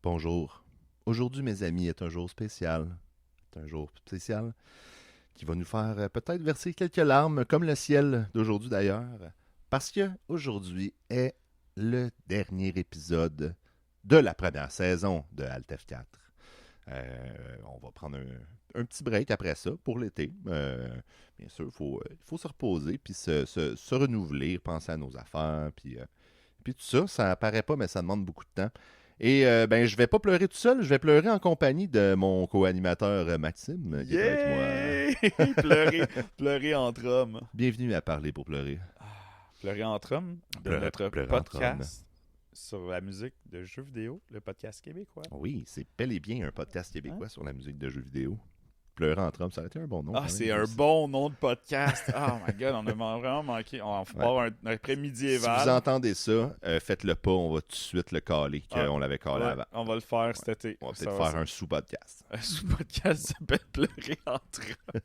Bonjour. Aujourd'hui, mes amis, est un jour spécial. C'est un jour spécial qui va nous faire peut-être verser quelques larmes, comme le ciel d'aujourd'hui d'ailleurs, parce que aujourd'hui est le dernier épisode de la première saison de Alt F4. On va prendre un petit break après ça pour l'été. Bien sûr, il faut se reposer, puis se renouveler, penser à nos affaires, puis tout ça. Ça apparaît pas, mais ça demande beaucoup de temps. Et je vais pas pleurer tout seul, je vais pleurer en compagnie de mon co-animateur Maxime, qui est avec moi. Pleurer entre hommes. Bienvenue à Parler pour pleurer. Pleurer entre hommes de notre podcast sur la musique de jeux vidéo, le podcast québécois. Oui, c'est bel et bien un podcast québécois sur la musique de jeux vidéo. Pleurer entre hommes, ça aurait été un bon nom. C'est un bon nom de podcast. Oh my god, on a vraiment manqué. On va faire un après-médiéval. Si vous entendez ça, faites-le pas, on va tout de suite le caler, qu'on l'avait calé avant. On va le faire cet été. On va peut-être faire un sous-podcast. Un sous-podcast s'appelle Pleurer entre hommes.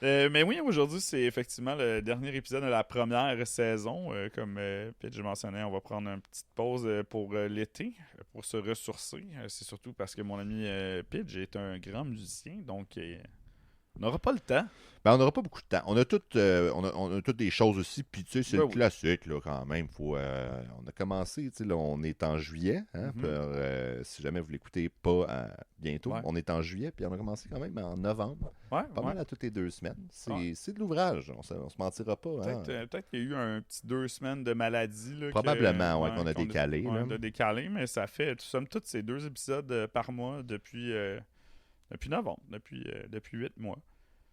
Mais oui, aujourd'hui, c'est effectivement le dernier épisode de la première saison. Comme Pitch mentionnait, on va prendre une petite pause pour l'été, pour se ressourcer. C'est surtout parce que mon ami Pitch est un grand musicien, donc on n'aura pas le temps. On n'aura pas beaucoup de temps. On a toutes des choses aussi, puis tu sais, c'est le classique là, quand même. On a commencé, là, on est en juillet. Hein, si jamais vous l'écoutez pas bientôt, on est en juillet, puis on a commencé quand même en novembre. Pas mal à toutes les 2 semaines. C'est de l'ouvrage, on se mentira pas. Peut-être qu'il y a eu un petit 2 semaines de maladie. Là, probablement, qu'on a décalé. On a décalé, mais ça fait, nous sommes tous ces 2 épisodes par mois depuis novembre, depuis 8 mois.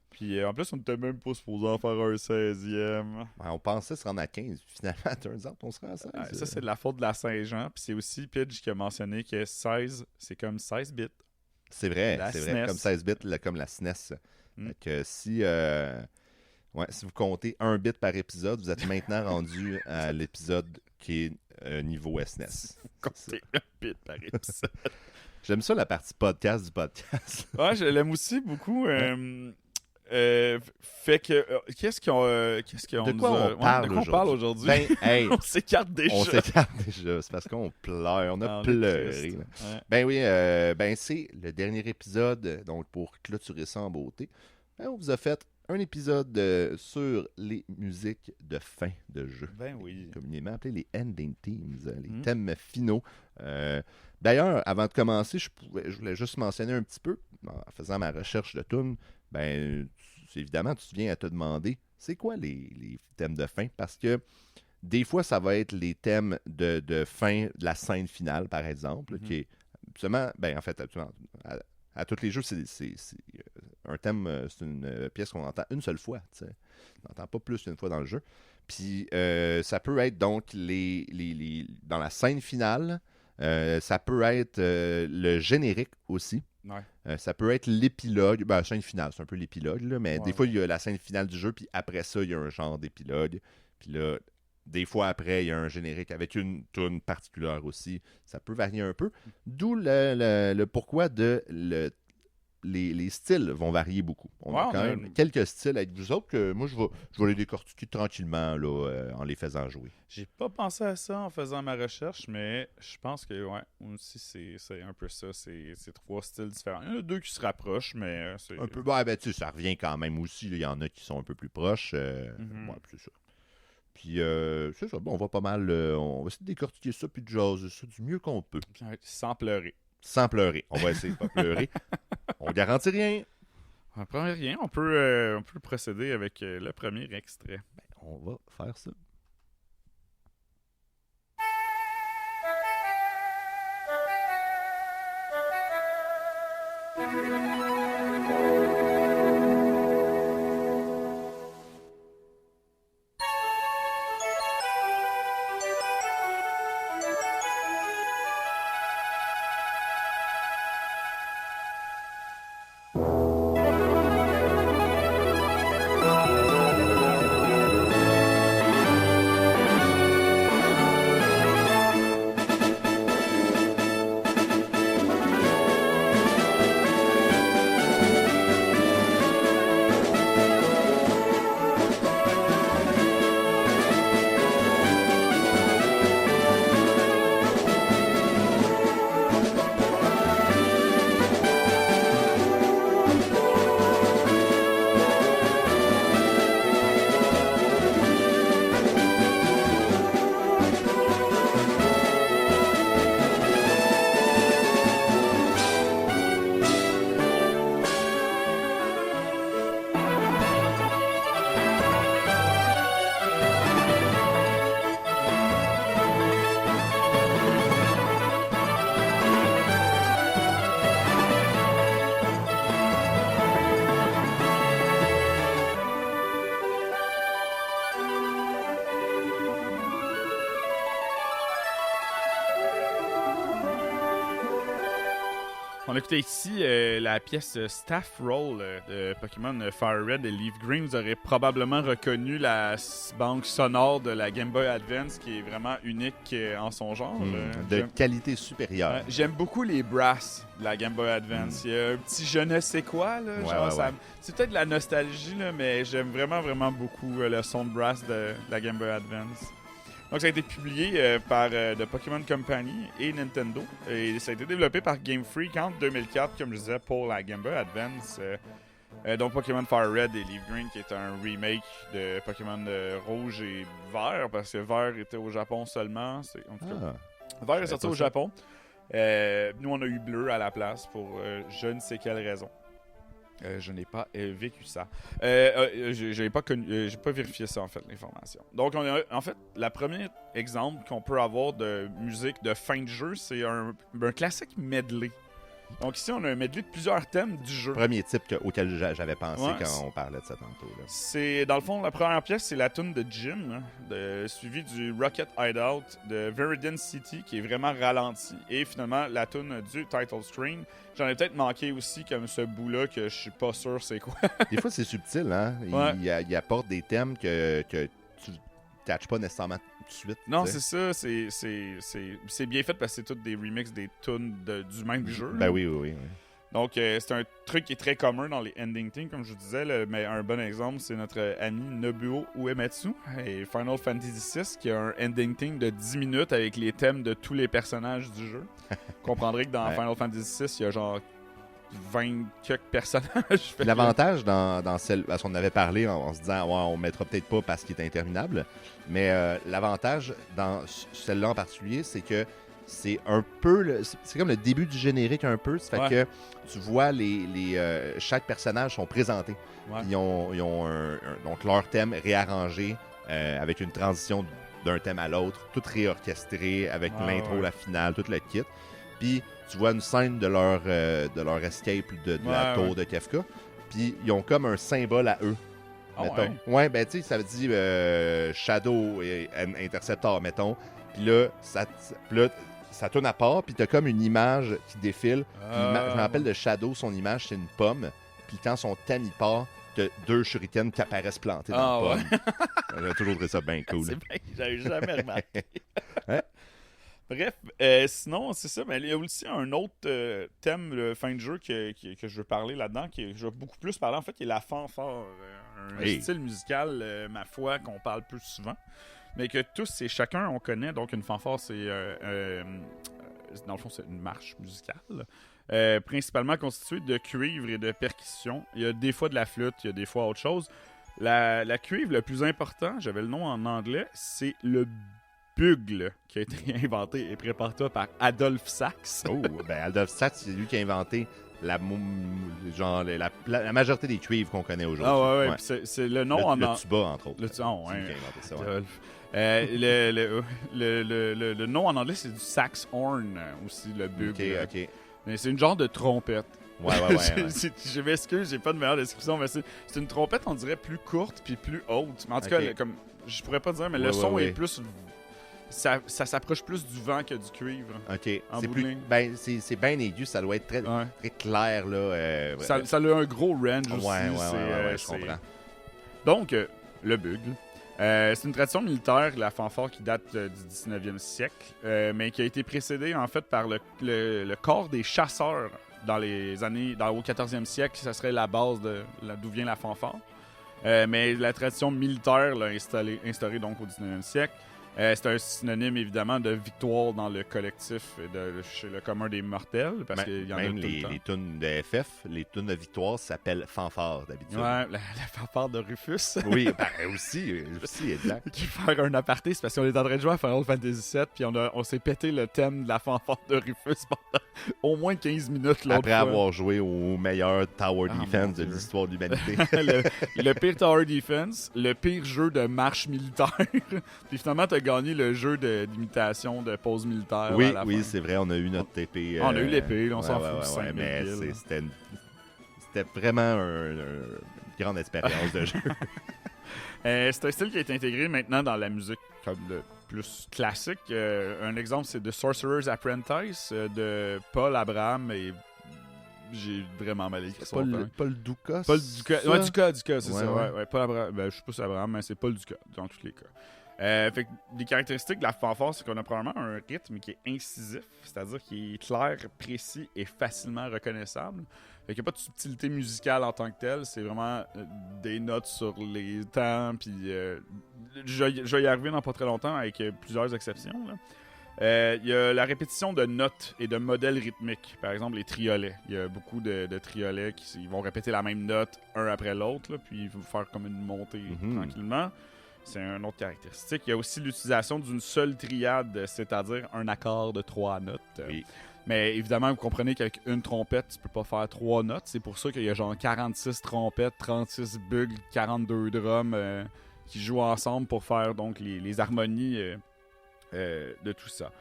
Puis en plus, on n'était même pas supposé en faire un 16e. On pensait se rendre à 15. Finalement, turns out, on se rend à 16. Ça, c'est de la faute de la Saint-Jean. Puis c'est aussi Pidge qui a mentionné que 16, c'est comme 16 bits. C'est vrai, SNES. Comme 16 bits, comme la SNES. Que si vous comptez 1 bit par épisode, vous êtes maintenant rendu à l'épisode qui est niveau SNES. Comptez 1 bit par épisode. J'aime ça, la partie podcast du podcast. Ouais, je l'aime aussi beaucoup. Fait que de quoi on parle aujourd'hui? On s'écarte déjà. C'est parce qu'on pleure. On a pleuré. C'est le dernier épisode. Donc, pour clôturer ça en beauté, on vous a fait un épisode sur les musiques de fin de jeu. Communément appelé les ending themes, les thèmes finaux. D'ailleurs, avant de commencer, je voulais juste mentionner un petit peu, en faisant ma recherche de tunes, évidemment, tu viens à te demander, c'est quoi les thèmes de fin? Parce que des fois, ça va être les thèmes de fin de la scène finale, par exemple, qui est absolument, à tous les jeux, c'est un thème, c'est une pièce qu'on entend une seule fois. On n'entend pas plus d'une fois dans le jeu. Puis, ça peut être donc dans la scène finale, ça peut être le générique aussi. Ça peut être l'épilogue. La scène finale, c'est un peu l'épilogue, là, mais des fois, il y a la scène finale du jeu, puis après ça, il y a un genre d'épilogue. Puis là, des fois après, il y a un générique avec une tune particulière aussi. Ça peut varier un peu. D'où le pourquoi les styles vont varier beaucoup. On a quand même quelques styles avec vous autres que moi, je vais les décortiquer tranquillement là, en les faisant jouer. J'ai pas pensé à ça en faisant ma recherche, mais je pense que aussi c'est un peu ça. C'est 3 styles différents. Il y en a 2 qui se rapprochent, mais c'est... Un peu, ça revient quand même aussi. Il y en a qui sont un peu plus proches. C'est ça. Puis, c'est ça. Bon, on va pas mal... on va essayer de décortiquer ça puis de jaser ça du mieux qu'on peut. Sans pleurer. Sans pleurer. On va essayer de pas pleurer. On garantit rien. On prend rien. On peut procéder avec le premier extrait. On va faire ça. On écoutait ici la pièce Staff Roll de Pokémon Fire Red et Leaf Green. Vous aurez probablement reconnu la banque sonore de la Game Boy Advance qui est vraiment unique en son genre. De qualité supérieure. J'aime beaucoup les brasses de la Game Boy Advance. Il y a un petit je ne sais quoi. Là, c'est peut-être de la nostalgie, là, mais j'aime vraiment, vraiment beaucoup le son de brass de la Game Boy Advance. Donc, ça a été publié par The Pokémon Company et Nintendo. Et ça a été développé par Game Freak en 2004, comme je disais, pour la Game Boy Advance. Donc, Pokémon Fire Red et Leaf Green, qui est un remake de Pokémon Rouge et Vert, parce que Vert était au Japon seulement. Vert est sorti au Japon. Nous, on a eu Bleu à la place pour je ne sais quelle raison. Je n'ai pas vécu ça. J'ai pas vérifié ça, en fait, l'information. Donc, en fait, le premier exemple qu'on peut avoir de musique de fin de jeu, c'est un classique medley. Donc ici, on a un medley de plusieurs thèmes du jeu. Premier type auquel j'avais pensé quand on parlait de ça tantôt. Là. C'est, dans le fond, la première pièce, c'est la tune de Jim, suivie du Rocket Hideout de Viridian City, qui est vraiment ralenti. Et finalement, la tune du title screen. J'en ai peut-être manqué aussi, comme ce bout-là, que je suis pas sûr c'est quoi. Des fois, c'est subtil, hein? Il apporte des thèmes que tu catches pas nécessairement tout de suite. Non, c'est ça. C'est bien fait parce que c'est tous des remixes des tunes du même jeu. Ben oui. Donc, c'est un truc qui est très commun dans les ending themes, comme je vous disais. Mais un bon exemple, c'est notre ami Nobuo Uematsu et Final Fantasy VI, qui a un ending theme de 10 minutes avec les thèmes de tous les personnages du jeu. Vous comprendrez que dans Final Fantasy VI, il y a genre 20 quelques personnages. L'avantage dans celle, parce qu'on avait parlé en se disant on mettra peut-être pas parce qu'il est interminable, mais l'avantage dans celle-là en particulier, c'est que c'est un peu c'est comme le début du générique un peu, ça fait que tu vois chaque personnage sont présentés. Ils ont donc leur thème réarrangé avec une transition d'un thème à l'autre, tout réorchestré avec l'intro, la finale, tout le kit. Puis tu vois une scène de leur escape de la tour de Kefka. Puis ils ont comme un symbole à eux. Mettons. Ouais, ben tu sais, ça veut dire Shadow et Interceptor, mettons. Puis là, ça tourne à part, puis t'as comme une image qui défile. Je me rappelle de Shadow, son image, c'est une pomme. Puis quand son thème il part, t'as 2 shurikens qui apparaissent plantés dans la pomme. J'ai toujours trouvé ça bien cool. C'est bien, j'avais jamais remarqué. Bref, sinon, c'est ça. Mais il y a aussi un autre thème de fin de jeu que je veux parler là-dedans, je veux beaucoup plus parler, en fait, qui est la fanfare. Un style musical, ma foi, qu'on parle plus souvent. Mais que tous et chacun, on connaît. Donc, une fanfare, c'est... dans le fond, c'est une marche musicale. Principalement constituée de cuivre et de percussion. Il y a des fois de la flûte, il y a des fois autre chose. La cuivre, le plus important, j'avais le nom en anglais, c'est le bugle qui a été inventé et prépare-toi par Adolphe Sax. Adolphe Sax, c'est lui qui a inventé la majorité des cuivres qu'on connaît aujourd'hui. C'est le nom le tuba, entre autres. Le tuba, qui a inventé ça, le nom en anglais, c'est du saxhorn aussi, le bugle. OK. Mais c'est une genre de trompette. Ouais. Je m'excuse, j'ai pas de meilleure description, mais c'est une trompette, on dirait, plus courte puis plus haute. Mais en tout cas, comme je pourrais pas dire, mais le son est plus... Ça s'approche plus du vent que du cuivre. OK. C'est bien aigu, ça doit être très, très clair. Là, ça a un gros range aussi. Je comprends. Donc, le bugle. C'est une tradition militaire, la fanfare, qui date du 19e siècle, mais qui a été précédée, en fait, par le corps des chasseurs au 14e siècle. Ça serait la base d'où vient la fanfare. Mais la tradition militaire l'a instaurée donc au 19e siècle. C'est un synonyme, évidemment, de victoire dans le collectif chez le commun des mortels. Parce qu'il y en a tout le temps. Les tunes de FF, les tunes de victoire s'appellent fanfare d'habitude. Ouais, la fanfare de Rufus. Oui, aussi, exact. Qui faire un aparté, c'est parce qu'on est en train de jouer à Final Fantasy VII, puis on s'est pété le thème de la fanfare de Rufus pendant au moins 15 minutes. Après avoir joué au meilleur Tower Defense de l'histoire de l'humanité. le pire Tower Defense, le pire jeu de marche militaire. Puis finalement, t'as gagné le jeu d'imitation de pause militaire. Oui, c'est vrai, on a eu notre TP. On a eu l'épée, on s'en fout. Mais c'était vraiment une grande expérience de jeu. C'est un style qui a été intégré maintenant dans la musique comme le plus classique. Un exemple, c'est The Sorcerer's Apprentice de Paul Abraham et j'ai vraiment mal écrit son nom. Paul Dukas. Paul Dukas. Ouais, Dukas, c'est ça. Ouais. Ouais, Paul Abraham. Ben, je sais pas si c'est Abraham, mais c'est Paul Dukas, dans tous les cas. Fait que les caractéristiques de la fanfare, c'est qu'on a probablement un rythme qui est incisif, c'est-à-dire qui est clair, précis et facilement reconnaissable. Fait qu'il n'y a pas de subtilité musicale en tant que telle, c'est vraiment des notes sur les temps, puis je vais y arriver dans pas très longtemps avec plusieurs exceptions, là. Il y a la répétition de notes et de modèles rythmiques. Par exemple, les triolets. Il y a beaucoup de triolets qui vont répéter la même note un après l'autre, là, puis ils vont faire comme une montée tranquillement. C'est une autre caractéristique. Il y a aussi l'utilisation d'une seule triade, c'est-à-dire un accord de 3 notes. Oui. Mais évidemment, vous comprenez qu'avec une trompette, tu peux pas faire 3 notes. C'est pour ça qu'il y a genre 46 trompettes, 36 bugles, 42 drums qui jouent ensemble pour faire donc les harmonies de tout ça.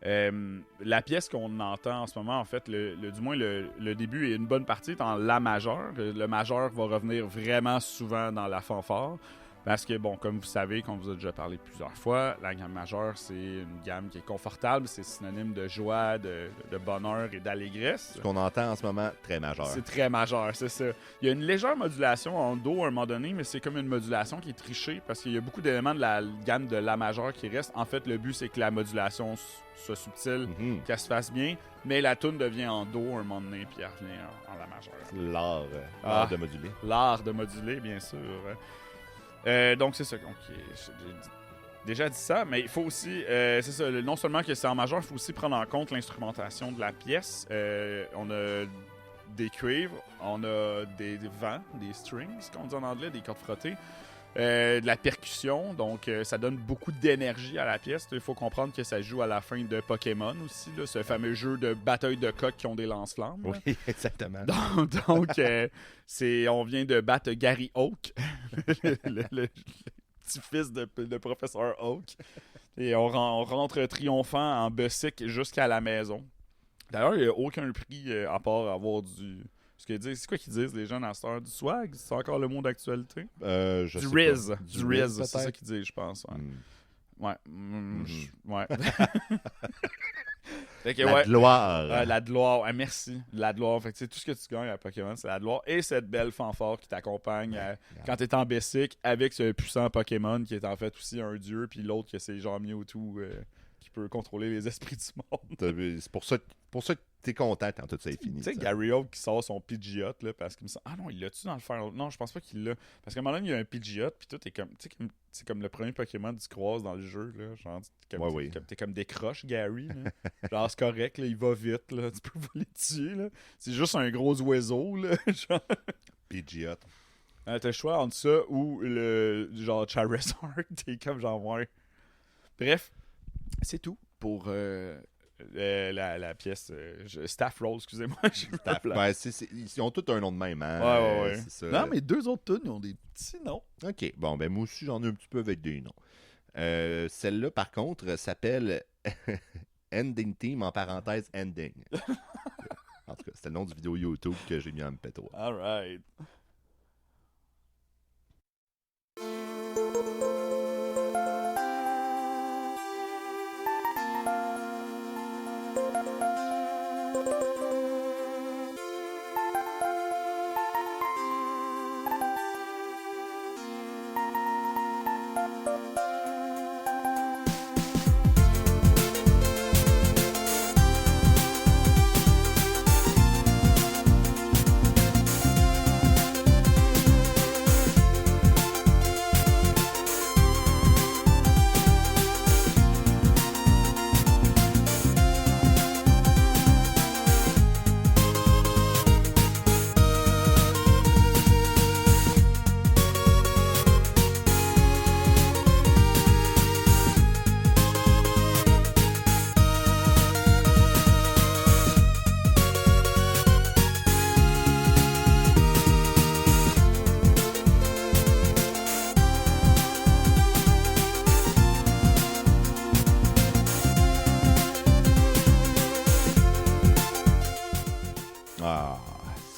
La pièce qu'on entend en ce moment, en fait, du moins le début et une bonne partie est en La majeur. Le majeur va revenir vraiment souvent dans la fanfare. Parce que, bon, comme vous savez, qu'on vous a déjà parlé plusieurs fois, la gamme majeure, c'est une gamme qui est confortable, c'est synonyme de joie, de bonheur et d'allégresse. Ce qu'on entend en ce moment, très majeur. C'est très majeur, c'est ça. Il y a une légère modulation en do à un moment donné, mais c'est comme une modulation qui est trichée parce qu'il y a beaucoup d'éléments de la gamme de la majeure qui restent. En fait, le but, c'est que la modulation soit subtile, qu'elle se fasse bien, mais la toune devient en do à un moment donné, puis elle revient en la majeure. L'art de moduler. L'art de moduler, bien sûr. Donc c'est ça. Donc, j'ai déjà dit ça, mais il faut aussi, c'est ça, non seulement que c'est en majeur, il faut aussi prendre en compte l'instrumentation de la pièce. On a des cuivres, on a des vents, des strings, qu'on dit en anglais, des cordes frottées, de la percussion, donc ça donne beaucoup d'énergie à la pièce. Il faut comprendre que ça joue à la fin de Pokémon aussi, là, ce fameux jeu de bataille de coqs qui ont des lance-flammes. Oui, exactement. Donc on vient de battre Gary Oak, le petit-fils de professeur Oak. Et on rentre triomphant en Bussick jusqu'à la maison. D'ailleurs, il n'y a aucun prix à part avoir du... C'est quoi qu'ils disent les jeunes à cette heure? Du swag? C'est encore le mot d'actualité? Du Riz. Du Riz, c'est ça qu'ils disent, je pense. Ouais. Ouais. Fait que, la gloire. La gloire. Merci. La gloire. Fait que, tout ce que tu gagnes à Pokémon, c'est la gloire. Et cette belle fanfare qui t'accompagne quand t'es en Bessic avec ce puissant Pokémon qui est en fait aussi un dieu, puis l'autre que c'est genre Mewtwo qui peut contrôler les esprits du monde. C'est pour ça que t'es content quand tout ça est fini. Tu sais, Gary Oak qui sort son Pidgeot, là, parce qu'il me semble... Ah non, il l'a-tu dans le Fire... Non, je pense pas qu'il l'a. Parce qu'à un moment donné, il y a un Pidgeot, puis tout est comme... Tu sais, c'est comme le premier Pokémon que tu croises dans le jeu, là. Genre, t'es comme des croches, Gary, là. Genre, c'est correct, là, il va vite, là. Tu peux pas les tuer, là. C'est juste un gros oiseau, là. Genre... Pidgeot. T'as le choix entre ça ou le... genre Charizard. T'es comme genre, ouais. Bref, c'est tout pour... la pièce Staff Roll, excusez-moi. Ils ont tous un nom de même, hein? Ouais. C'est ça. Non, mais 2 autres tunes, ils ont des petits noms. OK. Bon, ben moi aussi, j'en ai un petit peu avec des noms. Celle-là, par contre, s'appelle Ending Team, en parenthèse, Ending. En tout cas, c'était le nom du vidéo YouTube que j'ai mis en MP3. All right.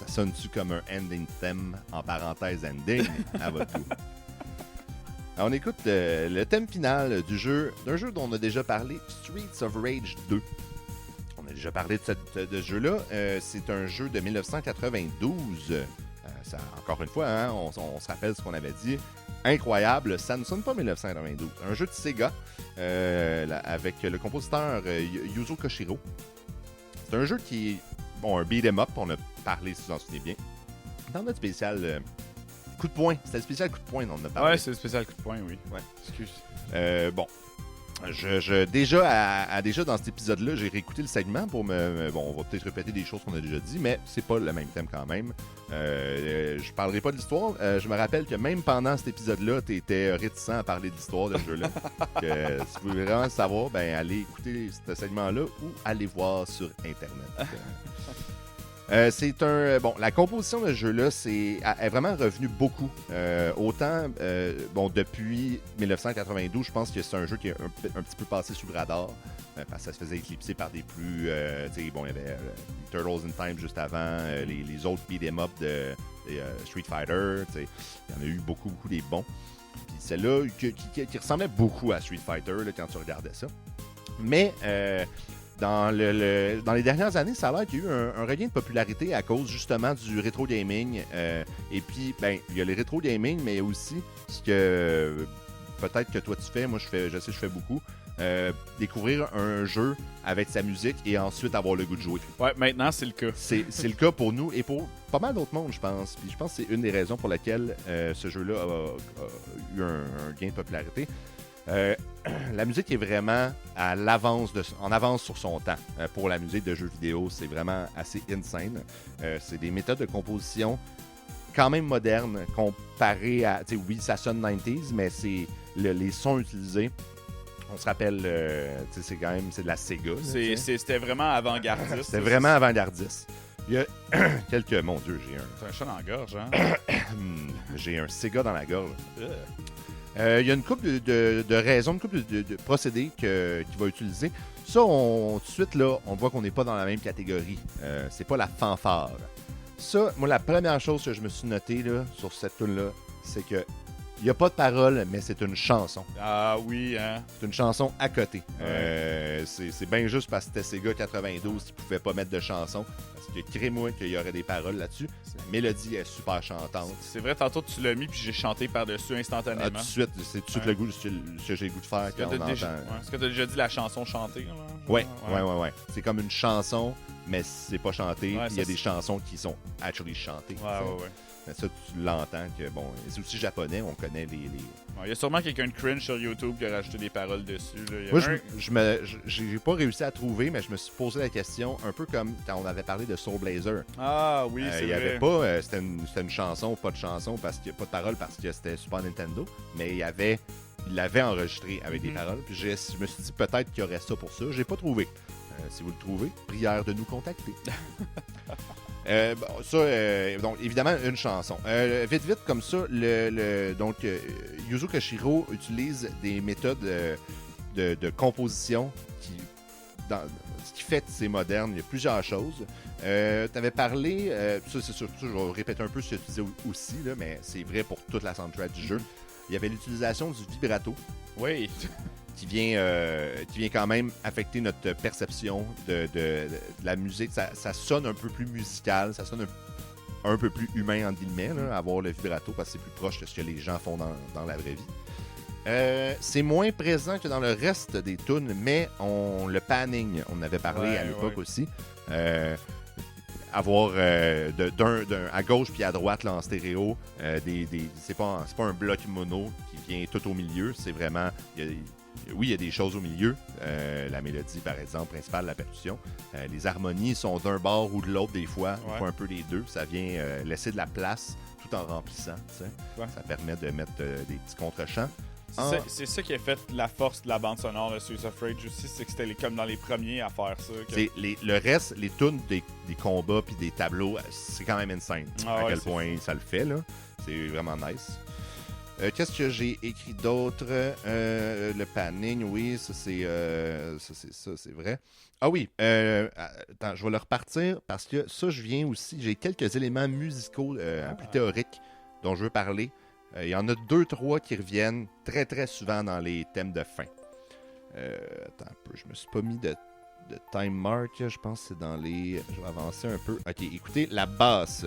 Sonne-tu comme un ending theme, en parenthèse ending, à votre goût. Alors, on écoute le thème final d'un jeu dont on a déjà parlé, Streets of Rage 2. On on a déjà parlé de ce jeu-là. C'est un jeu de 1992. Encore une fois, hein, on se rappelle ce qu'on avait dit. Incroyable, ça ne sonne pas 1992. Un jeu de Sega avec le compositeur Yuzo Koshiro. C'est un jeu qui est un beat'em up, on a parlé si vous en souvenez bien. Dans notre spécial coup de poing, c'était le spécial coup de poing dont on a parlé. Ouais, c'est le spécial coup de poing, oui. Ouais. Excuse. Déjà dans cet épisode-là, j'ai réécouté le segment pour on va peut-être répéter des choses qu'on a déjà dit, mais c'est pas le même thème quand même. Je parlerai pas de l'histoire. Je me rappelle que même pendant cet épisode-là, t'étais réticent à parler de l'histoire de ce jeu-là. Si vous voulez vraiment savoir, allez écouter ce segment-là ou allez voir sur Internet. La composition de ce jeu-là est vraiment revenue beaucoup. Autant, depuis 1992, je pense que c'est un jeu qui est un petit peu passé sous le radar. Parce que ça se faisait éclipser par des plus... il y avait Turtles in Time juste avant, les autres beat'em up de Street Fighter. Il y en a eu beaucoup des bons. Puis celle-là, qui ressemblait beaucoup à Street Fighter là, quand tu regardais ça. Mais... dans les dernières années, ça a l'air qu'il y a eu un regain de popularité à cause justement du rétro gaming. Et puis, il y a le rétro gaming, mais aussi ce que peut-être que toi tu fais, moi je sais que je fais beaucoup. Découvrir un jeu avec sa musique et ensuite avoir le goût de jouer. Ouais, maintenant c'est le cas. C'est le cas pour nous et pour pas mal d'autres mondes, je pense. Puis je pense que c'est une des raisons pour lesquelles ce jeu-là a eu un gain de popularité. La musique est vraiment en avance sur son temps. Pour la musique de jeux vidéo, c'est vraiment assez insane. C'est des méthodes de composition quand même modernes comparées à... Oui, ça sonne 90s, mais c'est les sons utilisés. On se rappelle, c'est de la Sega. C'était vraiment avant-gardiste. C'était vraiment avant-gardiste. Il y a quelques... Mon Dieu, C'est un chat dans la gorge, hein? J'ai un Sega dans la gorge. Il y a une couple de raisons, une couple de procédés qu'il va utiliser. Ça, tout de suite, là, on voit qu'on n'est pas dans la même catégorie. C'est pas la fanfare. Ça, moi, la première chose que je me suis noté là, sur cette tune-là, c'est que il n'y a pas de parole, mais c'est une chanson. Ah oui, hein? C'est une chanson à côté. Ouais. C'est bien juste parce que c'était Sega 92 qui ne pouvait pas mettre de chanson. Parce que crée-moi qu'il y aurait des paroles là-dessus. La mélodie est super chantante. C'est vrai, tantôt tu l'as mis puis j'ai chanté par-dessus instantanément. Tout de suite, c'est tout de suite le goût que j'ai le goût de faire quand on entend. Est-ce que tu as déjà dit la chanson chantée? Ouais. C'est comme une chanson, mais c'est pas chanté. Il y a des chansons qui sont actually chantées. Ouais. Mais ça, tu l'entends que, c'est aussi japonais, on connaît les... Il y a sûrement quelqu'un de cringe sur YouTube qui a rajouté des paroles dessus. Là. Moi, j'ai pas réussi à trouver, mais je me suis posé la question, un peu comme quand on avait parlé de Soul Blazer. Ah oui, c'est vrai. Il y avait pas, c'était une chanson, pas de chanson, parce qu'il n'y a pas de paroles parce que c'était Super Nintendo, mais il l'avait enregistré avec des paroles. Puis je me suis dit peut-être qu'il y aurait ça pour ça. J'ai pas trouvé. Si vous le trouvez, prière de nous contacter. Donc, évidemment, une chanson. Vite, comme ça, Yuzo Koshiro utilise des méthodes de composition ce qui fait que c'est moderne. Il y a plusieurs choses. Tu avais parlé, ça c'est sûr, je vais répéter un peu ce que tu disais aussi, là, mais c'est vrai pour toute la soundtrack du jeu. Il y avait l'utilisation du vibrato. Oui. Qui vient quand même affecter notre perception de la musique. Ça sonne un peu plus musical, ça sonne un peu plus humain, entre guillemets, là, avoir le vibrato, parce que c'est plus proche de ce que les gens font dans la vraie vie. C'est moins présent que dans le reste des tunes, mais le panning, on en avait parlé à l'époque aussi. Avoir à gauche puis à droite là, en stéréo, c'est pas un bloc mono qui vient tout au milieu, c'est vraiment... Oui, il y a des choses au milieu. La mélodie, par exemple, principale, la percussion. Les harmonies sont d'un bord ou de l'autre des fois. Ouais. Pas un peu les deux. Ça vient laisser de la place tout en remplissant. Ouais. Ça permet de mettre des petits contre-champs. C'est ça qui a fait la force de la bande sonore de Streets of Rage aussi, c'est que c'était comme dans les premiers à faire ça. Le reste, les tunes des combats puis des tableaux, c'est quand même insane. À quel point ça le fait, là. C'est vraiment nice. Qu'est-ce que j'ai écrit d'autre? Le panning, oui, ça c'est vrai. Ah oui, attends, je vais le repartir parce que ça, j'ai quelques éléments musicaux plus théoriques dont je veux parler. Il y en a 2-3 qui reviennent très très souvent dans les thèmes de fin. Attends un peu, je me suis pas mis de Time Mark. Je pense que c'est dans les... Je vais avancer un peu. OK, écoutez, la basse.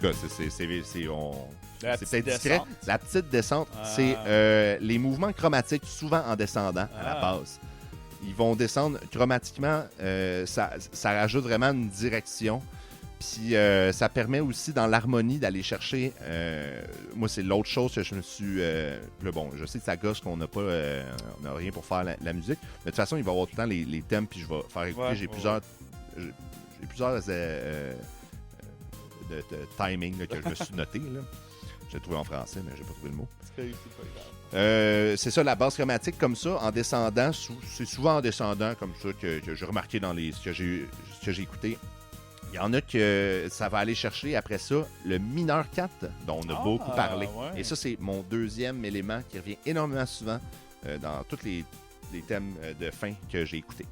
En tout cas, c'est peut-être discret. La petite descente, c'est les mouvements chromatiques, souvent en descendant à la base. Ils vont descendre chromatiquement, ça rajoute vraiment une direction. Puis ça permet aussi dans l'harmonie d'aller chercher. Moi, c'est l'autre chose que je me suis. Bon, je sais que ça gosse qu'on n'a pas, on n'a rien pour faire la musique. Mais de toute façon, il va y avoir tout le temps les thèmes. Puis je vais faire écouter. J'ai plusieurs de timing là, que je me suis noté. Là. J'ai trouvé en français, mais j'ai pas trouvé le mot. C'est ça, la base chromatique comme ça, en descendant, c'est souvent en descendant comme ça que j'ai remarqué dans ce que j'ai écouté. Il y en a que ça va aller chercher après ça le mineur 4, dont on a beaucoup parlé. Ouais. Et ça, c'est mon deuxième élément qui revient énormément souvent dans tous les thèmes de fin que j'ai écoutés.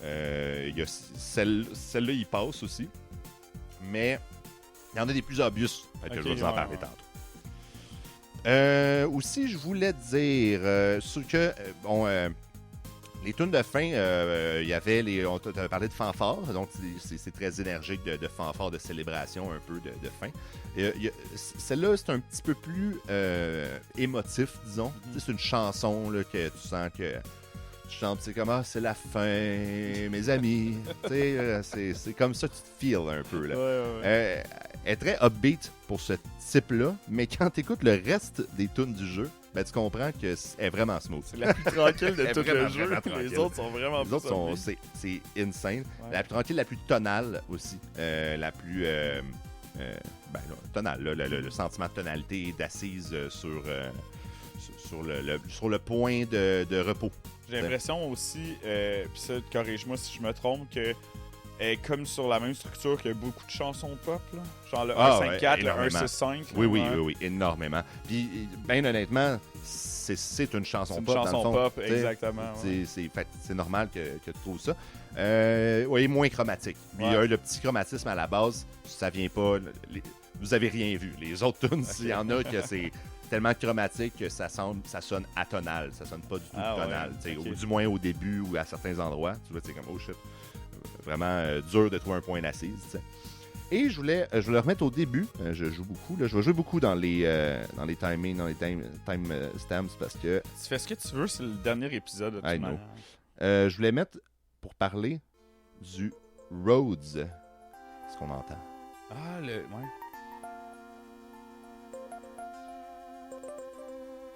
Il y a celle-là, il passe aussi. Mais il y en a des plus obvious que je vais vous en parler tantôt. Aussi, je voulais dire que les tunes de fin, il y avait on t'a parlé de fanfare, donc c'est très énergique de fanfare, de célébration un peu de fin. Celle-là, c'est un petit peu plus émotif, disons. Mm-hmm. C'est une chanson là, que tu sens que tu chantes, c'est comme c'est la fin, mes amis. C'est comme ça que tu te feels un peu. Là. Ouais. Elle est très upbeat pour ce type-là, mais quand tu écoutes le reste des tunes du jeu, ben, tu comprends que c'est vraiment smooth. C'est la plus tranquille de tout le jeu. Les autres sont vraiment les autres c'est insane. Ouais. La plus tranquille, la plus tonale aussi. La plus tonale. Là, le sentiment de tonalité est d'assise sur le point de repos. J'ai l'impression aussi, puis ça, corrige-moi si je me trompe, que est comme sur la même structure que beaucoup de chansons pop, là. Genre le 1-5-4, le 1-6-5. Oui, énormément. Puis, bien honnêtement, c'est une chanson pop. C'est une chanson pop, exactement. C'est normal que tu trouves ça. Oui, moins chromatique. Puis, il y a le petit chromatisme à la base, ça vient pas... vous avez rien vu. Les autres tunes, il y en a que c'est tellement chromatique que ça sonne atonal. Ça sonne pas du tout tonal. Ouais, ou du moins au début ou à certains endroits. Tu vois, c'est comme, oh shit. Vraiment dur de trouver un point d'assise. T'sais. Et je voulais remettre au début. Je joue beaucoup. Là, je vais jouer beaucoup dans les timings, dans les time stamps parce que... Tu fais ce que tu veux, c'est le dernier épisode. Je voulais mettre pour parler du Rhodes. Ce qu'on entend. Ouais.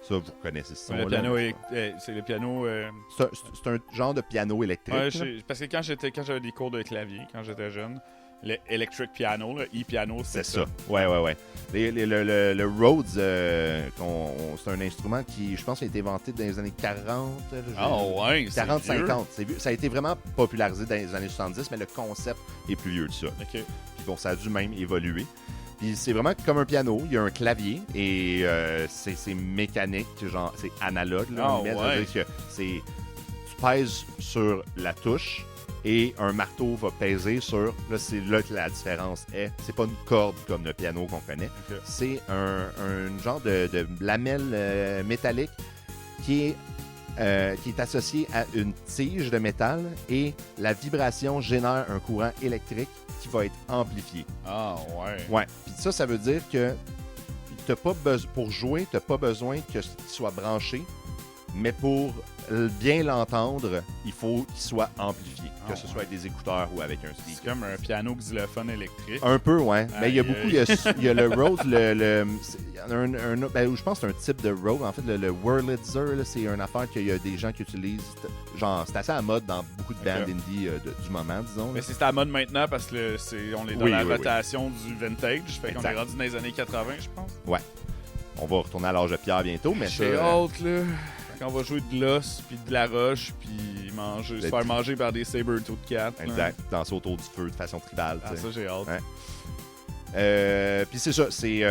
Ça, vous connaissez ça. Le piano, c'est le piano... C'est un genre de piano électrique. Ouais, parce que quand j'avais des cours de clavier, quand j'étais jeune, le electric piano, le e-piano, c'est ça. Ouais. Le Rhodes, c'est un instrument qui, je pense, a été inventé dans les années 40. 40-50. Ça a été vraiment popularisé dans les années 70, mais le concept est plus vieux que ça. Okay. Puis bon, ça a dû même évoluer. Puis c'est vraiment comme un piano, il y a un clavier et c'est mécanique, genre c'est analogue. Là, c'est-à-dire que tu pèses sur la touche et un marteau va peser sur... Là, c'est là que la différence est. C'est pas une corde comme le piano qu'on connaît. Okay. C'est un genre de lamelle métallique qui est associé à une tige de métal et la vibration génère un courant électrique qui va être amplifié. Ouais. Puis ça veut dire que pour jouer, tu n'as pas besoin qu'il soit branché, mais pour bien l'entendre, il faut qu'il soit amplifié, que ce soit avec des écouteurs ou avec un speaker. C'est comme un piano xylophone électrique. Un peu, ouais. Mais il y a beaucoup, il y a le Rhodes, je pense que c'est un type de Rhodes. En fait, le Wurlitzer, c'est une affaire qu'il y a des gens qui utilisent. Genre, c'est assez à la mode dans beaucoup de bands indie du moment, disons. Mais c'est à la mode maintenant parce que on est dans la rotation du vintage. Fait qu'on est rendu dans les années 80, je pense. Ouais. On va retourner à l'âge de pierre bientôt, mais j'ai hâte, là. Quand on va jouer de l'os, puis de la roche, puis se faire manger par des saber-tooth cats. Exact. Danser autour du feu de façon tribale. Ça, j'ai hâte. Ouais. Puis c'est ça, c'est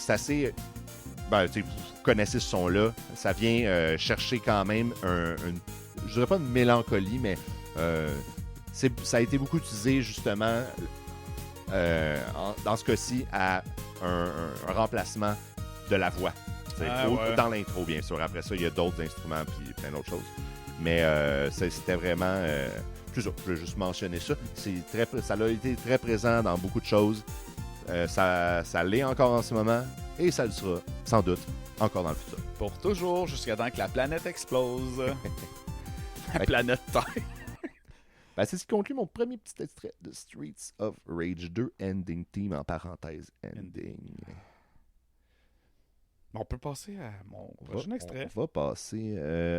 assez... vous connaissez ce son-là. Ça vient chercher quand même je dirais pas une mélancolie, mais ça a été beaucoup utilisé, justement... dans ce cas-ci, à un remplacement de la voix. Dans l'intro, bien sûr. Après ça, il y a d'autres instruments et plein d'autres choses. Mais c'était vraiment... tout ça, je vais juste mentionner ça. Ça a été très présent dans beaucoup de choses. Ça l'est encore en ce moment et ça le sera, sans doute, encore dans le futur. Pour toujours, jusqu'à temps que la planète explose. La planète Terre. C'est ce qui conclut mon premier petit extrait de Streets of Rage 2 Ending Theme, en parenthèse Ending. On peut passer à mon prochain extrait. On va passer...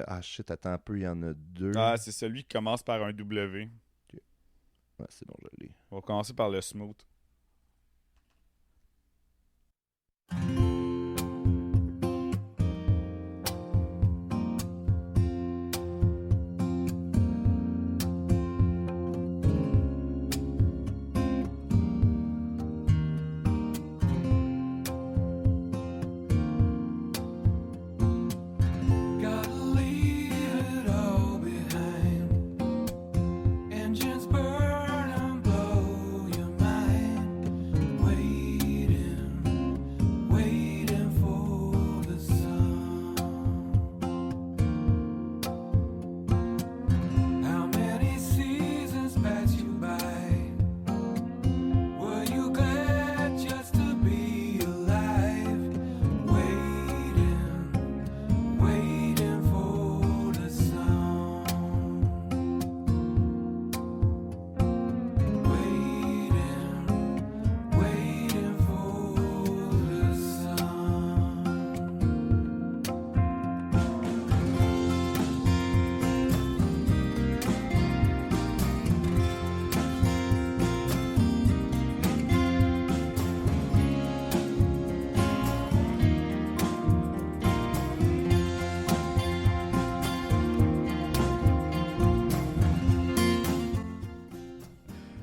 attends un peu, il y en a deux. Ah, c'est celui qui commence par un W. Okay. Ouais, c'est bon, je l'ai. On va commencer par le smooth.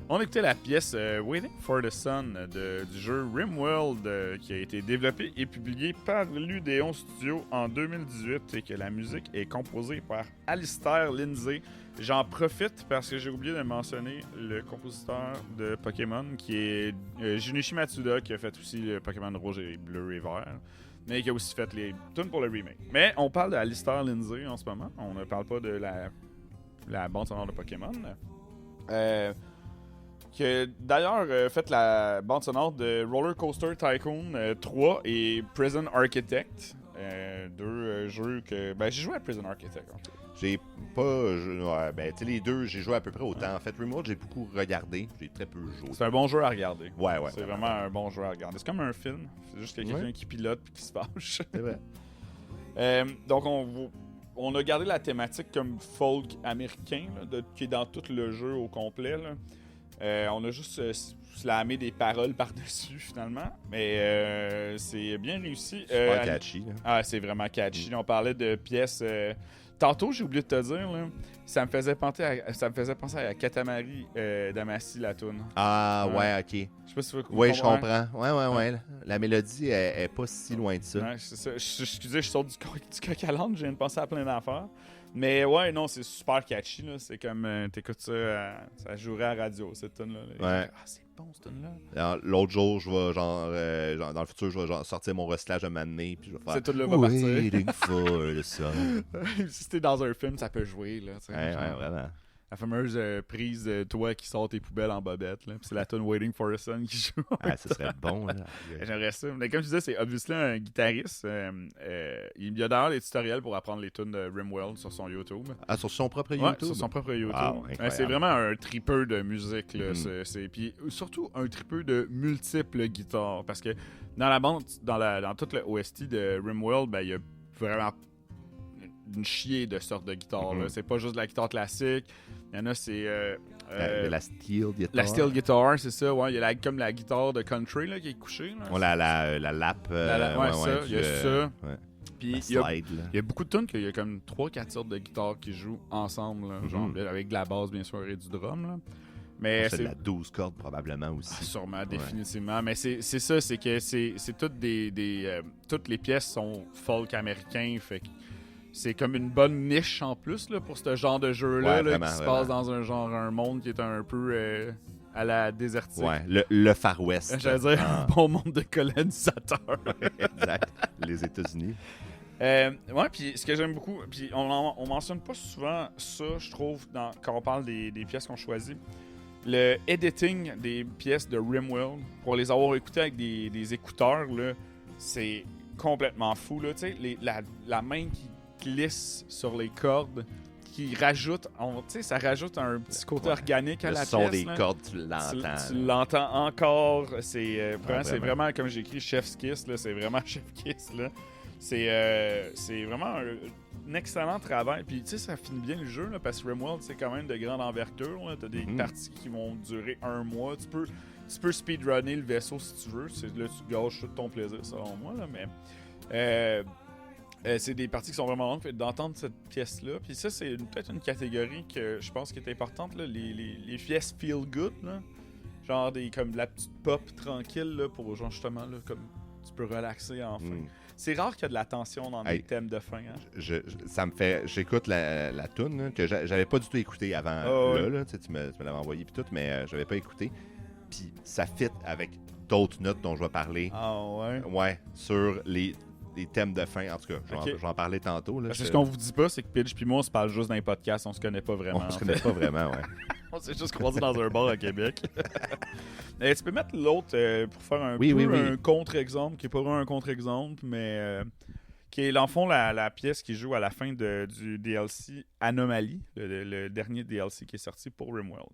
On écoutait la pièce Waiting for the Sun du jeu RimWorld qui a été développé et publié par l'Udéon Studio en 2018 et que la musique est composée par Alistair Lindsay. J'en profite parce que j'ai oublié de mentionner le compositeur de Pokémon qui est Junichi Matsuda qui a fait aussi le Pokémon rouge et bleu et vert. Mais qui a aussi fait les tunes pour le remake. Mais on parle d'Alistair Lindsay en ce moment. On ne parle pas de la bande sonore de Pokémon. Qui a d'ailleurs fait la bande sonore de Roller Coaster Tycoon 3 et Prison Architect. Deux jeux que... j'ai joué à Prison Architect. En fait. J'ai pas... tu sais, les deux, j'ai joué à peu près autant. En fait, RimWorld, j'ai beaucoup regardé. J'ai très peu joué. C'est un bon jeu à regarder. Ouais. C'est vraiment un bon jeu à regarder. C'est comme un film. C'est juste qu'il y a quelqu'un qui pilote et qui se fâche. C'est vrai. Donc, on a gardé la thématique comme folk américain, là, qui est dans tout le jeu au complet, là. On a juste slamé des paroles par-dessus, finalement. Mais c'est bien réussi. C'est pas catchy. Là. Ah, c'est vraiment catchy. On parlait de pièces... Tantôt, j'ai oublié de te dire, là, ça me faisait penser à Katamari Damacy, la toune. Ah, ouais, ok. Je sais pas si tu veux comprendre. Oui, je comprends. Ouais. La mélodie est pas si loin de ça. Ouais, c'est ça. Excusez, je sors du coq à l'âne, je viens de penser à plein d'affaires. Mais ouais, non, c'est super catchy, là. C'est comme, t'écoutes ça, ça jouerait à la radio, cette tune-là. Ouais. Ah, c'est bon, cette tune-là. L'autre jour, je vais, dans le futur, je vais sortir mon recyclage de m'amener, puis je vais faire... Cette tune-là va partir. Waiting for the sun. Si t'es dans un film, ça peut jouer, là. Ouais, vraiment. La fameuse prise de toi qui sort tes poubelles en bobette, là. Puis c'est la tune Waiting for the Sun qui joue. Ah, ça serait bon, là. J'aimerais ça. Mais comme je disais, c'est obviously un guitariste. Il y a d'ailleurs des tutoriels pour apprendre les tunes de RimWorld sur son YouTube. Ah, sur son propre YouTube? Ouais, sur son propre YouTube. Wow, c'est vraiment un tripeux de musique, là. Puis surtout un tripeux de multiples guitares. Parce que dans la bande, dans toute le OST de RimWorld, il y a vraiment une chier de sortes de guitares. Là. C'est pas juste de la guitare classique. Il y en a, c'est... la steel guitar. La steel guitar, c'est ça. Ouais. Il y a comme la guitare de country là, qui est couchée. Là. La lap. Il y a ça. Ouais. Puis il y a beaucoup de tunes qu'il y a comme 3-4 sortes de guitares qui jouent ensemble. Là, genre, avec de la basse, bien sûr, et du drum. Là. Mais c'est de la 12 cordes, probablement, aussi. Ah, sûrement, définitivement. Mais c'est ça, c'est que c'est toutes toutes les pièces sont folk américains. Fait que c'est comme une bonne niche en plus là, pour ce genre de jeu-là vraiment, qui se passe dans un monde qui est un peu à la désertique. Ouais, le Far West. J'allais dire un bon monde de colonisateurs. Exact. Les États-Unis. Ouais, puis ce que j'aime beaucoup, puis on mentionne pas souvent ça, je trouve, quand on parle des pièces qu'on choisit. Le editing des pièces de RimWorld, pour les avoir écoutées avec des écouteurs, là, c'est complètement fou. Là, la main qui glisse sur les cordes, qui rajoute, ça rajoute un petit côté organique à la pièce. Le son des là. cordes, tu l'entends. Tu l'entends encore. C'est vraiment, comme j'ai écrit, Chef's Kiss. Là, c'est vraiment Chef's Kiss. Là. C'est vraiment un excellent travail. Puis, tu sais, ça finit bien le jeu, là, parce que RimWorld, c'est quand même de grande envergure. Tu as des parties qui vont durer 1 mois. Tu peux speedrunner le vaisseau si tu veux. Là, tu gâches tout ton plaisir, selon moi. Là, mais c'est des parties qui sont vraiment longues. D'entendre cette pièce-là. Puis ça, c'est peut-être une catégorie que je pense qui est importante. Là, les pièces feel good. Là. Genre comme de la petite pop tranquille là, pour genre justement là, comme tu peux relaxer enfin. C'est rare qu'il y a de la tension dans les thèmes de fin. Hein? Ça me fait. J'écoute la toune que j'avais pas du tout écouté avant. Là, tu me l'avais envoyé puis tout, mais j'avais pas écouté. Puis ça fit avec d'autres notes dont je vais parler. Ah ouais? Ouais, sur les thèmes de fin. En tout cas, je vais en parler tantôt. Là, ce qu'on vous dit pas, c'est que Pidge puis moi, on se parle juste dans les podcasts. On se connaît pas vraiment. On se connaît pas vraiment, ouais. On s'est juste croisés dans un bar à Québec. Tu peux mettre l'autre pour faire un un contre-exemple, qui est pas vraiment un contre-exemple, mais qui est, dans le fond, la pièce qui joue à la fin du DLC Anomaly, le dernier DLC qui est sorti pour RimWorld.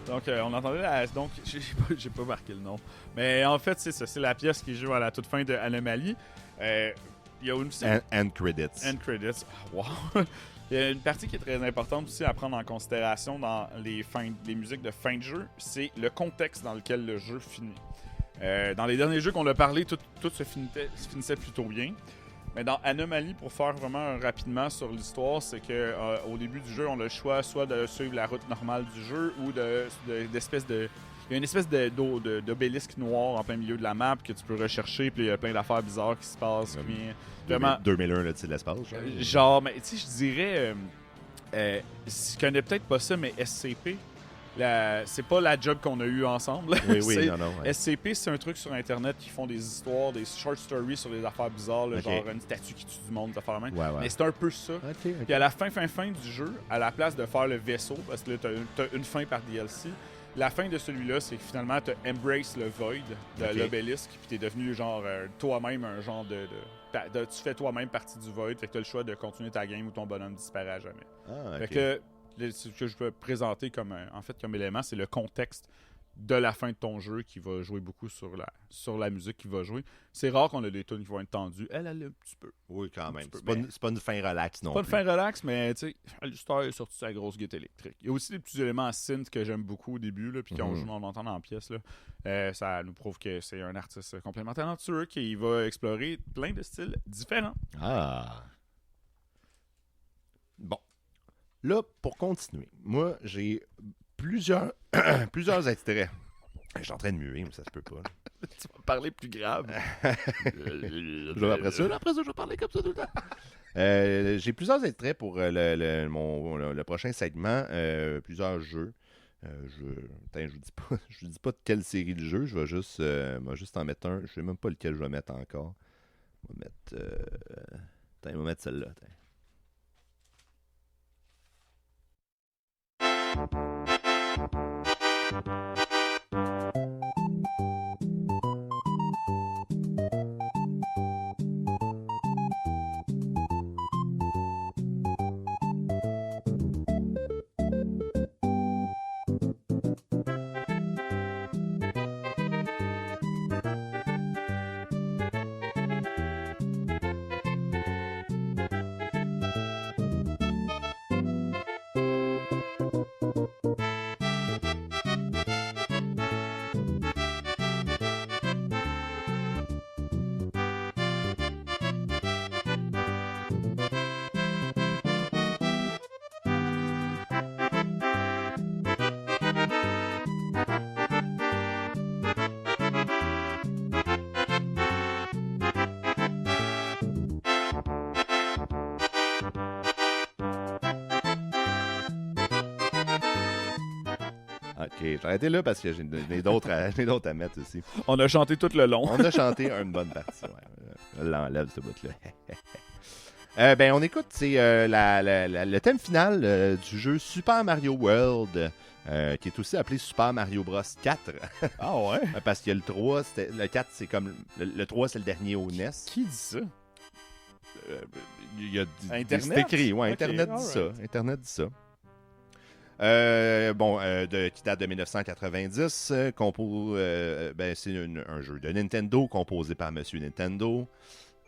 Donc, on entendait donc, j'ai pas marqué le nom. Mais en fait, c'est ça. C'est la pièce qui joue à la toute fin de Anomaly. Il y a une... End credits. End credits. Wow! Il y a une partie qui est très importante aussi à prendre en considération dans les musiques de fin de jeu. C'est le contexte dans lequel le jeu finit. Dans les derniers jeux qu'on a parlé, tout se finissait plutôt bien. Mais dans Anomaly, pour faire vraiment rapidement sur l'histoire, c'est que au début du jeu, on a le choix soit de suivre la route normale du jeu ou d'espèce de... Il y a une espèce d'obélisque noir en plein milieu de la map que tu peux rechercher, puis il y a plein d'affaires bizarres qui se passent. Vraiment... 2001, là, tu sais, de l'espace. Genre, mais tu sais, je dirais... je connais peut-être pas ça, mais SCP... c'est pas la job qu'on a eue ensemble. Oui, non. Ouais. SCP, c'est un truc sur Internet qui font des histoires, des short stories sur des affaires bizarres, là, genre une statue qui tue du monde, des affaires même. Ouais. Mais c'est un peu ça. Puis à la fin du jeu, à la place de faire le vaisseau, parce que là, t'as une fin par DLC, la fin de celui-là, c'est que finalement, t'as embrace le void de l'obélisque, puis t'es devenu genre toi-même un genre tu fais toi-même partie du void, fait que t'as le choix de continuer ta game ou ton bonhomme disparaît à jamais. Fait que ce que je peux présenter comme élément, c'est le contexte de la fin de ton jeu qui va jouer beaucoup sur la musique qui va jouer. C'est rare qu'on a des tunes qui vont être tendues. Elle a un petit peu. Oui, quand même. C'est pas une fin relax non plus. Pas une fin relax, mais tu sais, l'histoire est sortie sa grosse guitare électrique. Il y a aussi des petits éléments synth que j'aime beaucoup au début, là, puis quand on entend en pièce, là, ça nous prouve que c'est un artiste complètement talentueux qui va explorer plein de styles différents. Ah! Bon. Là, pour continuer, moi, j'ai plusieurs intérêts. Je suis en train de muer, mais ça se peut pas. Tu vas parler plus grave. Après ça, je vais parler comme ça tout le temps. J'ai plusieurs intérêts pour le prochain segment. Plusieurs jeux. Je vous dis pas de quelle série de jeux. Je vais juste en mettre un. Je sais même pas lequel je vais mettre encore. Je vais mettre celle-là. OK, j'ai arrêté là parce que j'ai d'autres à mettre aussi. On a chanté tout le long. On a chanté une bonne partie. Ouais. Je l'enlève, ce bout-là. On écoute, c'est le thème final du jeu Super Mario World, qui est aussi appelé Super Mario Bros 4. Ah ouais? Parce que le 3, le 4, c'est comme... Le 3, c'est le dernier au NES. Qui dit ça? Internet? C'est écrit, ouais, Internet dit ça. Internet dit ça. Qui date de 1990, c'est un jeu de Nintendo composé par Monsieur Nintendo,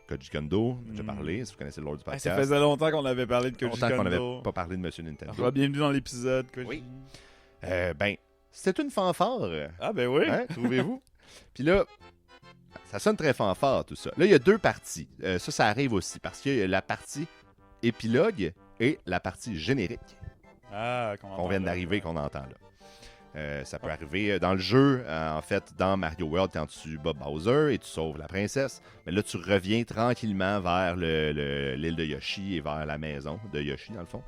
Koji Kondo, j'ai parlé, si vous connaissez le lore du podcast. Ça faisait longtemps qu'on avait parlé de Koji Kondo. Longtemps qu'on n'avait pas parlé de Monsieur Nintendo. Alors, bienvenue dans l'épisode, Koji. Oui. C'était une fanfare. Ah ben oui. Hein, trouvez-vous? Puis là, ça sonne très fanfare, tout ça. Là, il y a deux parties. Ça arrive aussi, parce qu'il y a la partie épilogue et la partie générique. Qu'on vient d'arriver, qu'on entend là. Ça peut arriver dans le jeu, en fait, dans Mario World, quand tu bats Bowser et tu sauves la princesse. Mais là, tu reviens tranquillement vers l'île de Yoshi et vers la maison de Yoshi, dans le fond.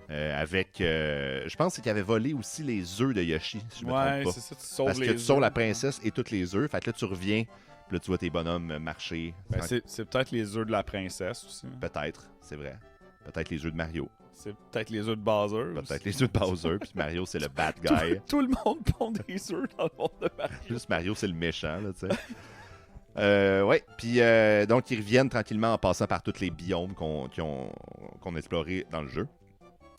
Avec, je pense qu'il avait volé aussi les œufs de Yoshi, si je me trompe pas. C'est ça, tu sauves parce que tu sauves la princesse et tous les œufs. Fait que là, tu reviens, puis là, tu vois tes bonhommes marcher. C'est peut-être les œufs de la princesse aussi. Peut-être, c'est vrai. Peut-être les œufs de Mario. C'est peut-être les œufs de Bowser. Peut-être les œufs de Bowser, puis Mario, c'est le bad guy. Tout le monde pond des œufs dans le monde de Mario. Juste Mario, c'est le méchant, là, tu sais. Ouais, puis donc, ils reviennent tranquillement en passant par tous les biomes qu'on a explorés dans le jeu.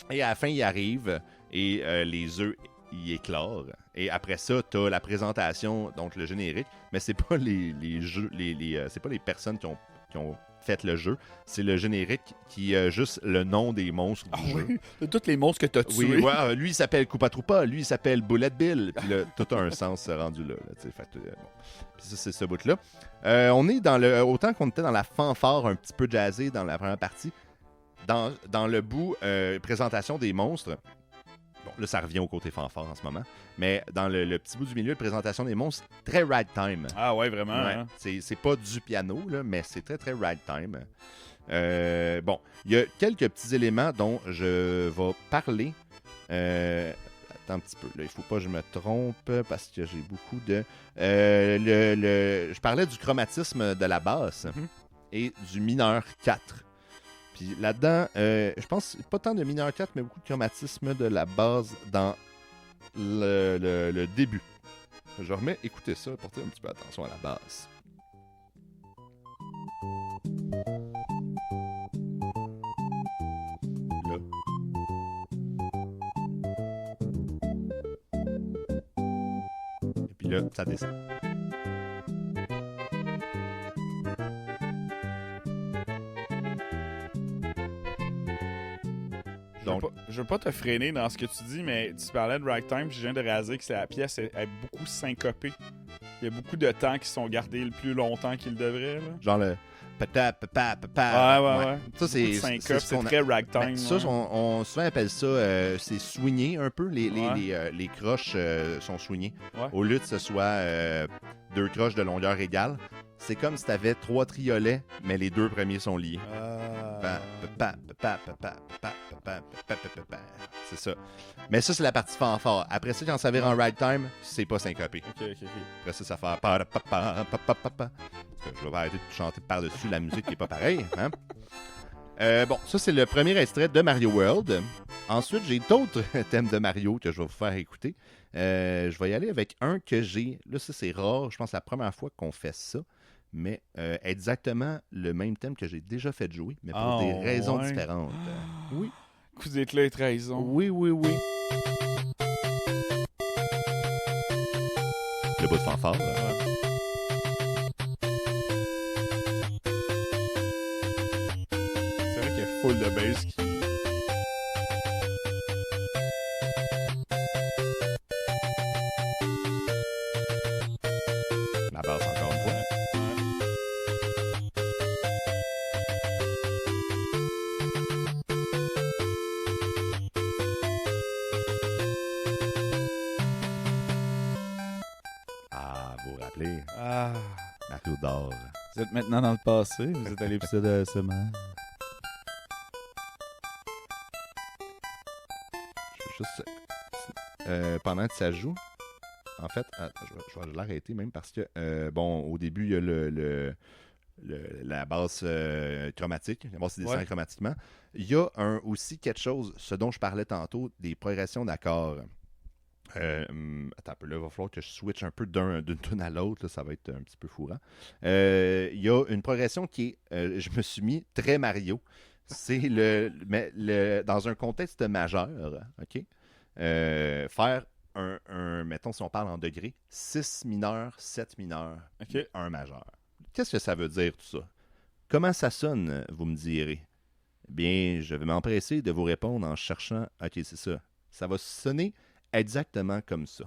Et à la fin, ils arrivent et les œufs y éclorent. Et après ça, t'as la présentation, donc le générique, mais c'est pas c'est pas les personnes qui ont fait le jeu, c'est le générique qui a juste le nom des monstres du jeu. Oui, de tous les monstres que t'as tués. Oui, ouais, lui il s'appelle Koopa Troopa, lui il s'appelle Bullet Bill, puis là, tout a un sens rendu là. Puis ça, c'est ce bout-là. On est autant qu'on était dans la fanfare un petit peu jazzée dans la première partie, dans le bout présentation des monstres. Bon, là, ça revient au côté fanfare en ce moment. Mais dans le petit bout du milieu, présentation des monstres, très ragtime. Ah ouais, vraiment. Ouais, hein? C'est pas du piano, là, mais c'est très, très ragtime. Il y a quelques petits éléments dont je vais parler. Attends un petit peu. Là, il faut pas que je me trompe parce que j'ai beaucoup de... je parlais du chromatisme de la basse et du mineur 4. Puis là-dedans, je pense pas tant de mineur 4, mais beaucoup de chromatisme de la base dans le début. Je remets écouter ça, porter un petit peu attention à la basse. Là. Et puis là, ça descend. Je veux pas te freiner dans ce que tu dis, mais tu parlais de ragtime, je viens de réaliser que la pièce est beaucoup syncopée. Il y a beaucoup de temps qui sont gardés le plus longtemps qu'ils devraient. Là. Genre le papa. Ouais. Ça, c'est très ragtime. Ben, ça, on souvent appelle ça, c'est swingé un peu. Les croches sont swingées. Ouais. Au lieu que ce soit 2 croches de longueur égale, c'est comme si tu avais 3 triolets, mais les 2 premiers sont liés. C'est ça. Mais ça, c'est la partie fanfare. Après ça, quand ça vire en ragtime, c'est pas syncopé. OK. Après ça fait... Je vais arrêter de chanter par-dessus la musique qui est pas pareille. Hein? Ça, c'est le premier extrait de Mario World. Ensuite, j'ai d'autres thèmes de Mario que je vais vous faire écouter. Je vais y aller avec un que j'ai... Là, ça, c'est rare. Je pense que c'est la première fois qu'on fait ça. Mais exactement le même thème que j'ai déjà fait jouer, mais pour des raisons différentes. Oui. Coup d'éclat et trahison. Oui. Le bout de fanfare. C'est vrai qu'il y a full de bass qui... La basse encore une fois. Mario d'or. Vous êtes maintenant dans le passé, vous êtes à l'épisode de semaine. Je veux juste... pendant que ça joue, en fait, je vais l'arrêter même parce que, bon, au début, il y a la base chromatique, la base c'est descend chromatiquement. Il y a aussi quelque chose, ce dont je parlais tantôt, des progressions d'accords. Attends un peu, là, il va falloir que je switch un peu d'une tune à l'autre, là, ça va être un petit peu fourrant. Il y a une progression qui est, je me suis mis très Mario. C'est dans un contexte majeur, OK? Faire mettons si on parle en degrés, 6 mineurs, 7 mineurs, 1 majeur. Qu'est-ce que ça veut dire tout ça? Comment ça sonne, vous me direz? Bien, je vais m'empresser de vous répondre en cherchant. OK, c'est ça. Ça va sonner exactement comme ça.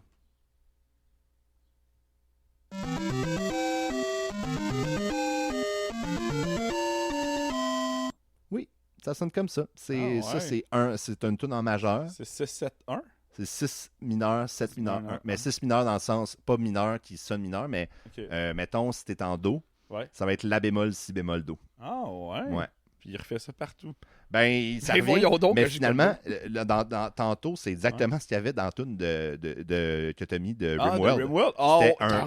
Oui, ça sonne comme ça. Ça, c'est une tune en majeur. C'est 6-7-1? C'est 6 mineurs, 7 mineurs, 1. Mais 6 mineurs dans le sens, pas mineur qui sonne mineur, mais mettons, si t'es en Do, ça va être La bémol, Si bémol, Do. Ah ouais? Ouais. Puis il refait ça partout. Ben, ça revient, donc, mais finalement, tantôt, c'est exactement ce qu'il y avait dans la tune que t'as mis de Rimworld.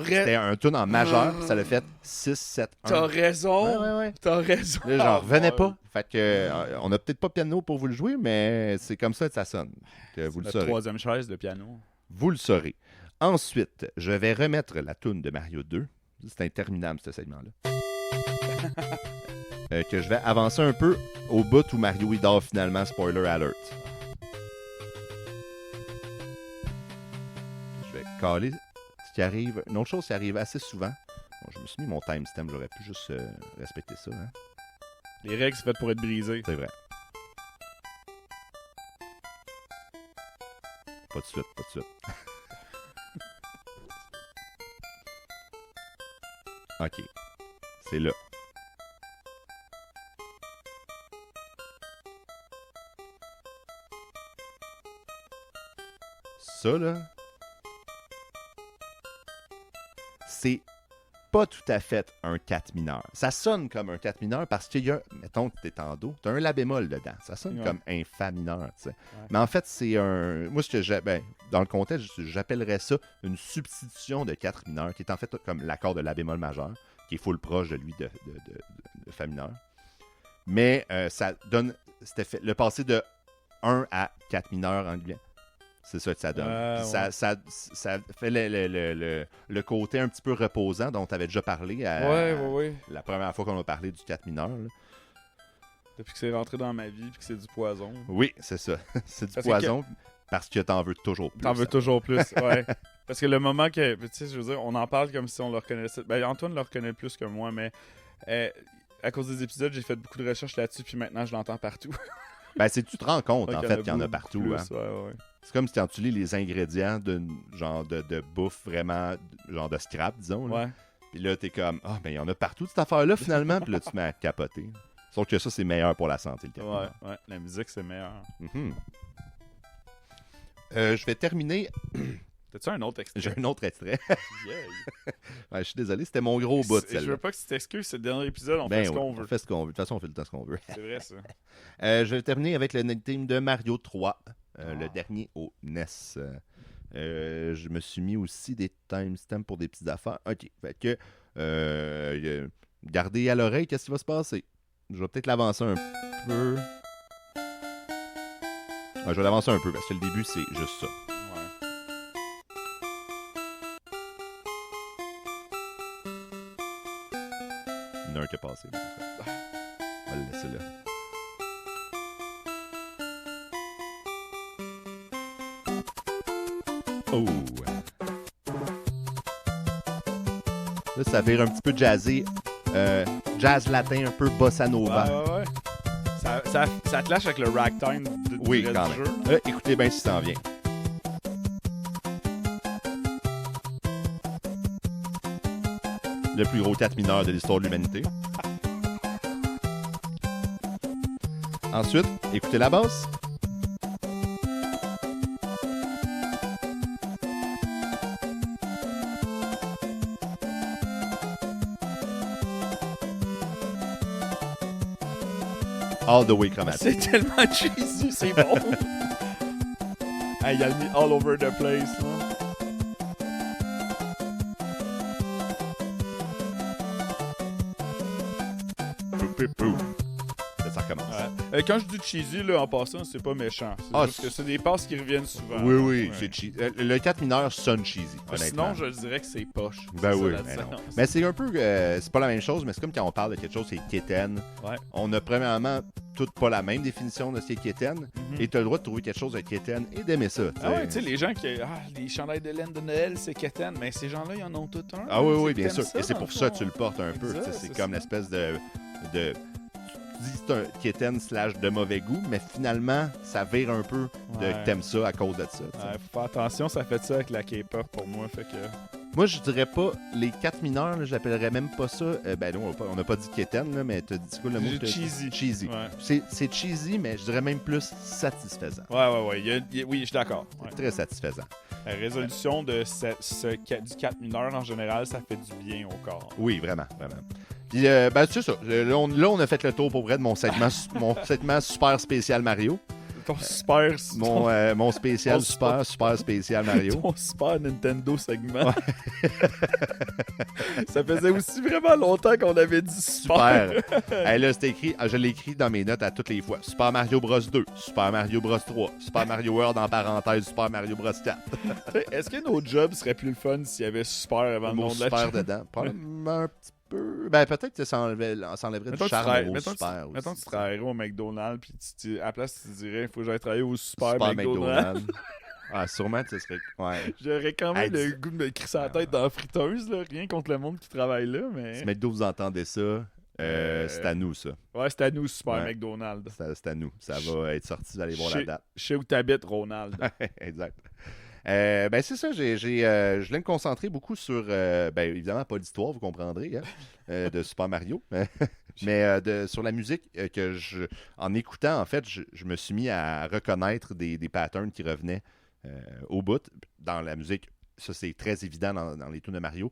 C'était un tune en majeur, puis ça l'a fait 6, 7, 1. T'as raison! Ouais. T'as raison! Là, j'en revenais pas. Fait que, on a peut-être pas piano pour vous le jouer, mais c'est comme ça que ça sonne. Que vous le saurez. La 3e chaise de piano. Vous le saurez. Ensuite, je vais remettre la tune de Mario 2. C'est interminable, ce segment-là. Que je vais avancer un peu au bout où Mario il dort finalement, spoiler alert. Je vais caler ce qui arrive. Une autre chose qui arrive assez souvent. Bon, je me suis mis mon timestamp, j'aurais pu juste respecter ça. Hein? Les règles, c'est fait pour être brisées. C'est vrai. Pas de suite, pas de suite. OK. C'est là. Ça, là, c'est pas tout à fait un 4 mineur. Ça sonne comme un 4 mineur parce qu'il y a, mettons que t'es en Do, t'as un La bémol dedans. Ça sonne comme un Fa mineur, tu sais. Ouais. Mais en fait, c'est un... Moi, dans le contexte, j'appellerais ça une substitution de 4 mineurs, qui est en fait comme l'accord de La bémol majeur, qui est full proche de lui de Fa mineur. Mais ça donne cet effet, le passé de 1 à 4 mineurs en guillemets. C'est ça que ça donne. Ouais. Ça fait le côté un petit peu reposant dont tu avais déjà parlé la première fois qu'on a parlé du 4 mineur. Là. Depuis que c'est rentré dans ma vie et que c'est du poison. Oui, c'est ça. C'est du poison parce que t'en veux toujours plus. T'en veux toujours plus, ouais. Parce que le moment que, tu sais, je veux dire, on en parle comme si on le reconnaissait. Ben, Antoine le reconnaît plus que moi, mais à cause des épisodes, j'ai fait beaucoup de recherches là-dessus puis maintenant, je l'entends partout. Ben, tu te rends compte, en fait, qu'il y en a partout. Plus, hein. Ouais. C'est comme si tu lis les ingrédients d'une genre de bouffe vraiment, genre de scrap, disons. Là. Ouais. Puis là, t'es comme, ben, il y en a partout, cette affaire-là, finalement. Puis là, tu te mets à capoter. Sauf que ça, c'est meilleur pour la santé, le café. Ouais, la musique, c'est meilleur. Mm-hmm. Je vais terminer... T'as-tu un autre extrait? J'ai un autre extrait. Yeah. Ouais, je suis désolé, c'était mon gros bout, celle-là. Je veux pas que tu t'excuses, c'est le dernier épisode, on fait ce qu'on veut. On fait ce qu'on veut. De toute façon, on fait le temps ce qu'on veut. C'est vrai, ça. Je vais terminer avec le thème de Mario 3, le dernier au NES. Je me suis mis aussi des timestamps pour des petites affaires. OK, fait que gardez à l'oreille, qu'est-ce qui va se passer? Je vais peut-être l'avancer un peu. Je vais l'avancer un peu, parce que le début, c'est juste ça. Il y en a un qui est passé. Là, on va le laisser là. Oh! Là, ça vire un petit peu jazzé. Jazz latin, un peu bossa nova. Ouais. Ça te lâche avec le ragtime oui, du quand jeu. Même. Écoutez bien si ça en vient. Le plus gros 4 mineur de l'histoire de l'humanité. Ensuite, écoutez la basse. All the way chromatique. C'est tellement cheesy, c'est bon. Il a mis all over the place. Là. puis pouf! Là, ça recommence. Ouais. Quand je dis cheesy, là, en passant, c'est pas méchant. C'est juste que c'est des passes qui reviennent souvent. Oui, oui, ouais. c'est cheesy. Le 4 mineur sonne cheesy, honnêtement. Sinon, je dirais que c'est poche. Ben c'est oui, ça, la mais non. différence. Mais c'est un peu... c'est pas la même chose, mais c'est comme quand on parle de quelque chose, c'est quétaine. Ouais. On a premièrement toutes pas la même définition de ce qui est quétaine, et tu as le droit de trouver quelque chose de quétaine et d'aimer ça. Ah ouais, tu sais, les gens qui... les chandails de laine de Noël, c'est quétaine, mais ces gens-là, ils en ont tout un. Ah oui, oui, C'est bien que sûr. t'aimes Et c'est dans pour le ça fond. que tu le portes un peu. Exact, C'est c'est comme ça. l'espèce de... Tu dis c'est un quétaine / de mauvais goût, mais finalement, ça vire un peu de Ouais. que t'aimes ça à cause de ça. t'sais. Ouais, faut faire attention, ça fait ça avec la K-pop pour moi, fait que... Moi, je dirais pas les 4 mineurs, là, je l'appellerais même pas ça. Ben non, on n'a pas dit quétaine, là, mais t'as dit quoi le mot? Cheesy. Cheesy. Ouais. C'est cheesy, mais je dirais même plus satisfaisant. Ouais. Oui, je suis d'accord. Ouais. Très satisfaisant. La résolution de du 4 mineur, en général, ça fait du bien au corps. Oui, vraiment, vraiment. Puis, ben, c'est ça. Là, on a fait le tour pour vrai de mon segment, mon segment super spécial Mario. Ton super... Mon spécial ton super spécial Mario. Ton super Nintendo segment. Ça faisait aussi vraiment longtemps qu'on avait dit super. Super. Hey, là, c'était écrit, je l'ai écrit dans mes notes à toutes les fois. Super Mario Bros 2, Super Mario Bros 3, Super Mario World en parenthèse, Super Mario Bros 4. Est-ce que nos jobs seraient plus le fun s'il y avait super avant le Le mot nom de la super chaîne? dedans. Probablement un petit peu. Ben, peut-être que ça enlèverait du charme au super aussi. Mettons que tu travaillerais au McDonald's, puis à la place, tu dirais, il faut que j'aille travailler au super Super McDonald's. McDonald's. Ah, sûrement que ce serait. Ouais. J'aurais quand même Hey, le goût de me crisser la tête dans la friteuse, là. Rien contre le monde qui travaille là, mais... Si McDo, vous entendez ça, c'est à nous, ça. Ouais, c'est à nous, super Ouais. McDonald's. C'est à nous. Ça va être sorti, vous allez voir la date. Je sais où t'habites, Ronald. Exact. Ben c'est ça, je voulais me concentrer beaucoup sur, ben évidemment pas l'histoire, vous comprendrez, hein, de Super Mario, mais sur la musique en écoutant, en fait, je me suis mis à reconnaître des patterns qui revenaient au bout dans la musique. Ça, c'est très évident dans les tunes de Mario.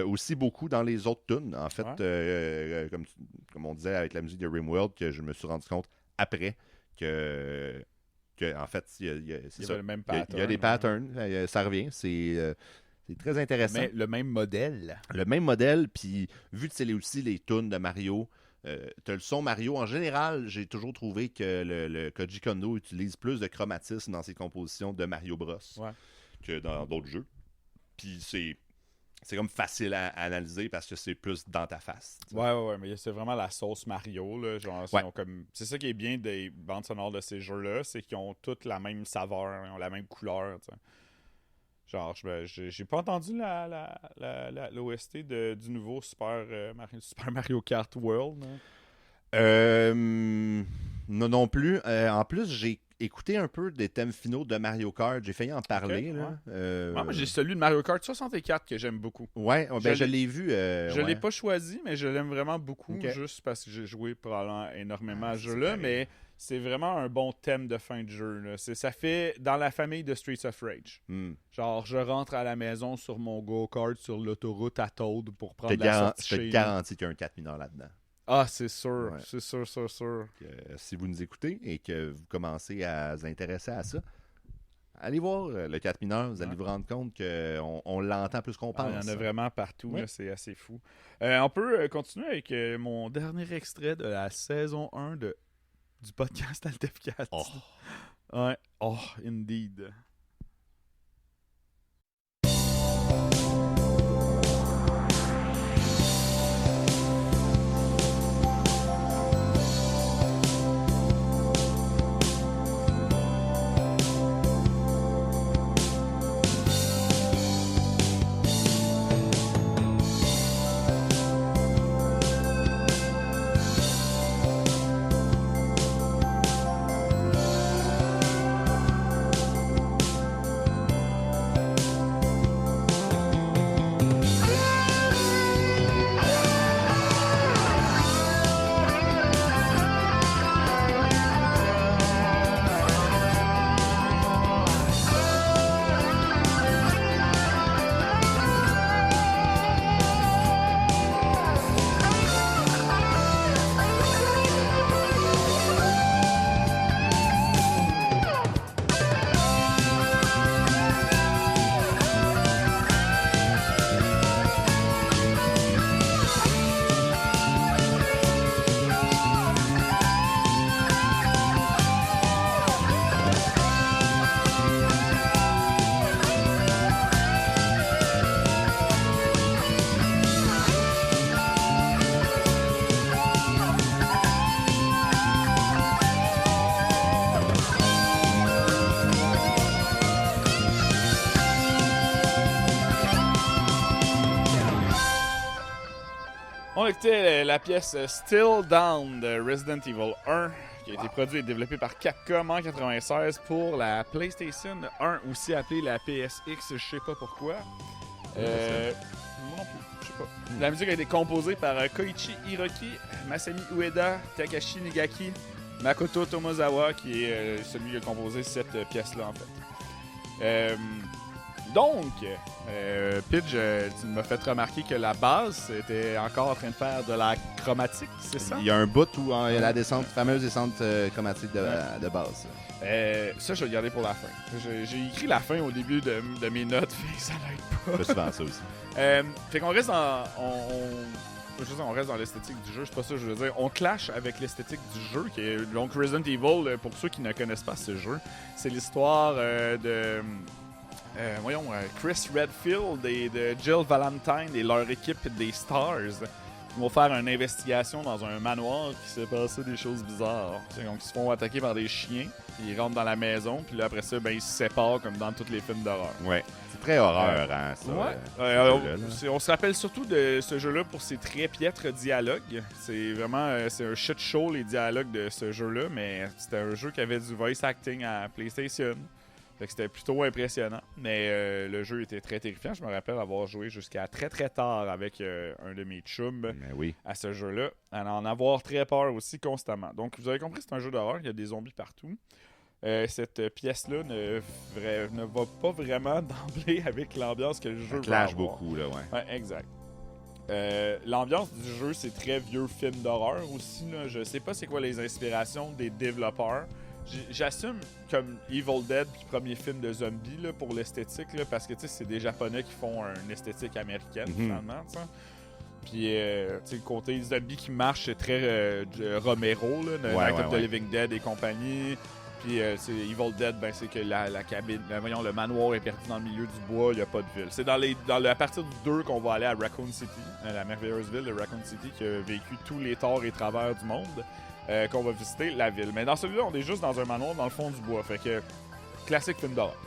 Aussi beaucoup dans les autres tunes, en fait, comme on disait avec la musique de RimWorld, que je me suis rendu compte après que en fait, c'est ça. Le même Il y pattern. a des patterns, ça revient, c'est très intéressant. Mais le même modèle. Le même modèle, puis vu que c'est aussi les tunes de Mario, t'as le son Mario. En général, j'ai toujours trouvé que le Koji Kondo utilise plus de chromatisme dans ses compositions de Mario Bros que dans d'autres jeux. Puis c'est comme facile à analyser parce que c'est plus dans ta face. Ouais, mais c'est vraiment la sauce Mario, là. Genre, Ouais. c'est ça qui est bien des bandes sonores de ces jeux-là, c'est qu'ils ont toutes la même saveur, ils ont la même couleur, tu sais. Genre, j'ai pas entendu l'OST du nouveau Super Mario Kart World. Non plus. En plus, j'ai écouté un peu des thèmes finaux de Mario Kart. J'ai failli en parler. Okay, là. Moi, j'ai celui de Mario Kart 64 que j'aime beaucoup. Ouais, ben, je l'ai vu. Je l'ai pas choisi, mais je l'aime vraiment beaucoup, Okay. juste parce que j'ai joué probablement énormément à ce c'est jeu-là, pareil. mais c'est vraiment un bon thème de fin de jeu. Là. Ça fait dans la famille de Streets of Rage. Genre, je rentre à la maison sur mon go-kart sur l'autoroute à Toad pour prendre la sortie Je te chez nous. garantis qu'il y a un 4 mineurs là-dedans. Ah, c'est sûr. Ouais. C'est sûr. Si vous nous écoutez et que vous commencez à vous intéresser à ça, allez voir le 4 mineurs. Vous allez vous rendre compte qu'on l'entend plus qu'on pense. Il y en a vraiment partout. Ouais. Là, c'est assez fou. On peut continuer avec mon dernier extrait de la saison 1 du podcast Altefcast. Oh. Ouais. Oh, indeed. a écouté la pièce Still Down de Resident Evil 1, qui a été produit et développé par Capcom en 1996 pour la PlayStation 1, aussi appelée la PSX, je sais pas pourquoi. Moi non plus, je sais pas. La musique a été composée par Koichi Hiroki, Masami Ueda, Takashi Nigaki, Makoto Tomozawa, qui est celui qui a composé cette pièce-là, en fait. Donc, Pidge, tu m'as fait remarquer que la base était encore en train de faire de la chromatique, c'est ça? Il y a un bout où il y a la fameuse descente chromatique de base. Ça, je vais le garder pour la fin. J'ai écrit la fin au début de mes notes, fait que ça n'aide pas. Je souvent ça aussi. Fait qu'on reste dans... on reste dans l'esthétique du jeu, c'est pas ça que je veux dire. On clash avec l'esthétique du jeu, qui est donc Resident Evil, pour ceux qui ne connaissent pas ce jeu. C'est l'histoire de... Chris Redfield et de Jill Valentine et leur équipe des Stars qui vont faire une investigation dans un manoir qui s'est passé des choses bizarres. Donc, ils se font attaquer par des chiens, puis ils rentrent dans la maison, puis là, après ça, ben, ils se séparent comme dans tous les films d'horreur. Ouais. C'est très horreur, hein, ça. Ouais. On se rappelle surtout de ce jeu-là pour ses très piètres dialogues. C'est vraiment c'est un shit show, les dialogues de ce jeu-là, mais c'était un jeu qui avait du voice acting à PlayStation. Fait que c'était plutôt impressionnant. Mais le jeu était très terrifiant. Je me rappelle avoir joué jusqu'à très très tard avec un de mes chums à ce jeu-là. À en avoir très peur aussi constamment. Donc vous avez compris, c'est un jeu d'horreur. Il y a des zombies partout. Cette pièce-là ne va pas vraiment d'emblée avec l'ambiance que le jeu va avoir. Beaucoup, là, ouais. Exact. L'ambiance du jeu, c'est très vieux film d'horreur aussi. Là. Je sais pas c'est quoi les inspirations des développeurs. J'assume comme Evil Dead puis premier film de zombies là, pour l'esthétique là, parce que c'est des Japonais qui font une esthétique américaine finalement. T'sais. Puis le côté zombie qui marche c'est très Romero, là, Night of the Living Dead et compagnie. Puis Evil Dead, ben, c'est que la cabine, le manoir est perdu dans le milieu du bois, il n'y a pas de ville. C'est à partir du 2 qu'on va aller à Raccoon City, la merveilleuse ville de Raccoon City qui a vécu tous les torts et travers du monde. Qu'on va visiter la ville. Mais dans celui-là, on est juste dans un manoir dans le fond du bois. Fait que, classique film d'horreur.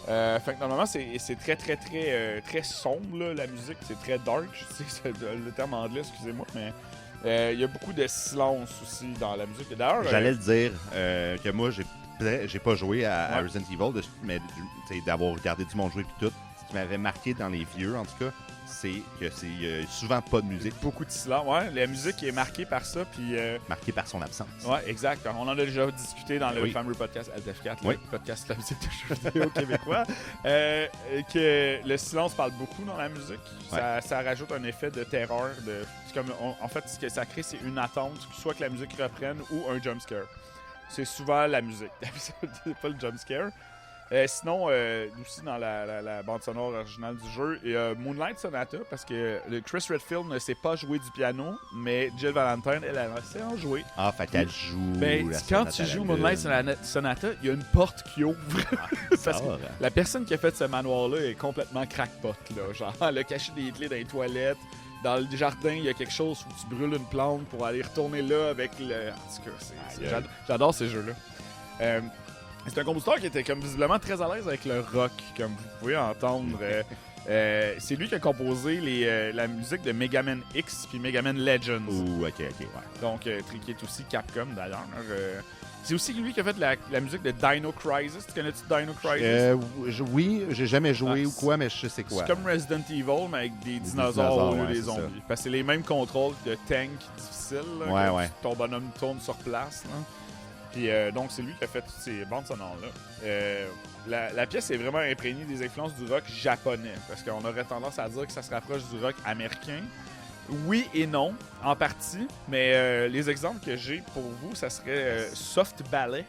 Fait que normalement, c'est très, très, très, très sombre, là, la musique. C'est très dark. Je sais que c'est le terme anglais, excusez-moi. Mais il y a beaucoup de silence aussi dans la musique. D'ailleurs, j'allais le dire que moi, j'ai pas joué à Resident Evil, mais d'avoir regardé du monde jouer et tout. Ce qui m'avait marqué dans les vieux, en tout cas, c'est que c'est souvent pas de musique. Beaucoup de silence, ouais. La musique est marquée par ça, puis... Marquée par son absence. Ouais, exact. On en a déjà discuté dans le fameux podcast AltF4, le podcast de la musique de jeux vidéo québécois, que le silence parle beaucoup dans la musique. Ouais. Ça rajoute un effet de terreur. En fait, ce que ça crée, c'est une attente, soit que la musique reprenne ou un jumpscare. C'est souvent la musique, c'est pas le jumpscare. Sinon, aussi dans la bande sonore originale du jeu, il y a Moonlight Sonata, parce que Chris Redfield ne sait pas jouer du piano, mais Jill Valentine, elle sait en jouer. Ah, fait qu'elle joue. Ben, quand tu joues Moonlight Sonata, il y a une porte qui ouvre. Parce que la personne qui a fait ce manoir-là est complètement crackpot, là. Genre, elle a caché des clés dans les toilettes. Dans le jardin, il y a quelque chose où tu brûles une plante pour aller retourner là avec le... En tout cas, j'adore ces jeux-là. C'est un compositeur qui était comme visiblement très à l'aise avec le rock, comme vous pouvez entendre. C'est lui qui a composé la musique de Mega Man X puis Mega Man Legends. Ouh, ok, ouais. Donc, qui est aussi Capcom d'ailleurs. C'est aussi lui qui a fait la musique de Dino Crisis. Tu connais-tu Dino Crisis? Oui, j'ai jamais joué ou quoi, mais je sais quoi. C'est comme Resident Evil, mais avec des dinosaures au lieu des zombies. Ça. Parce que c'est les mêmes contrôles de tank difficiles. Là, ouais. Ton bonhomme tourne sur place. Là. Puis donc, c'est lui qui a fait toutes ces bandes sonores-là. La pièce est vraiment imprégnée des influences du rock japonais. Parce qu'on aurait tendance à dire que ça se rapproche du rock américain. Oui et non, en partie. Mais les exemples que j'ai pour vous, ça serait Soft Ballet,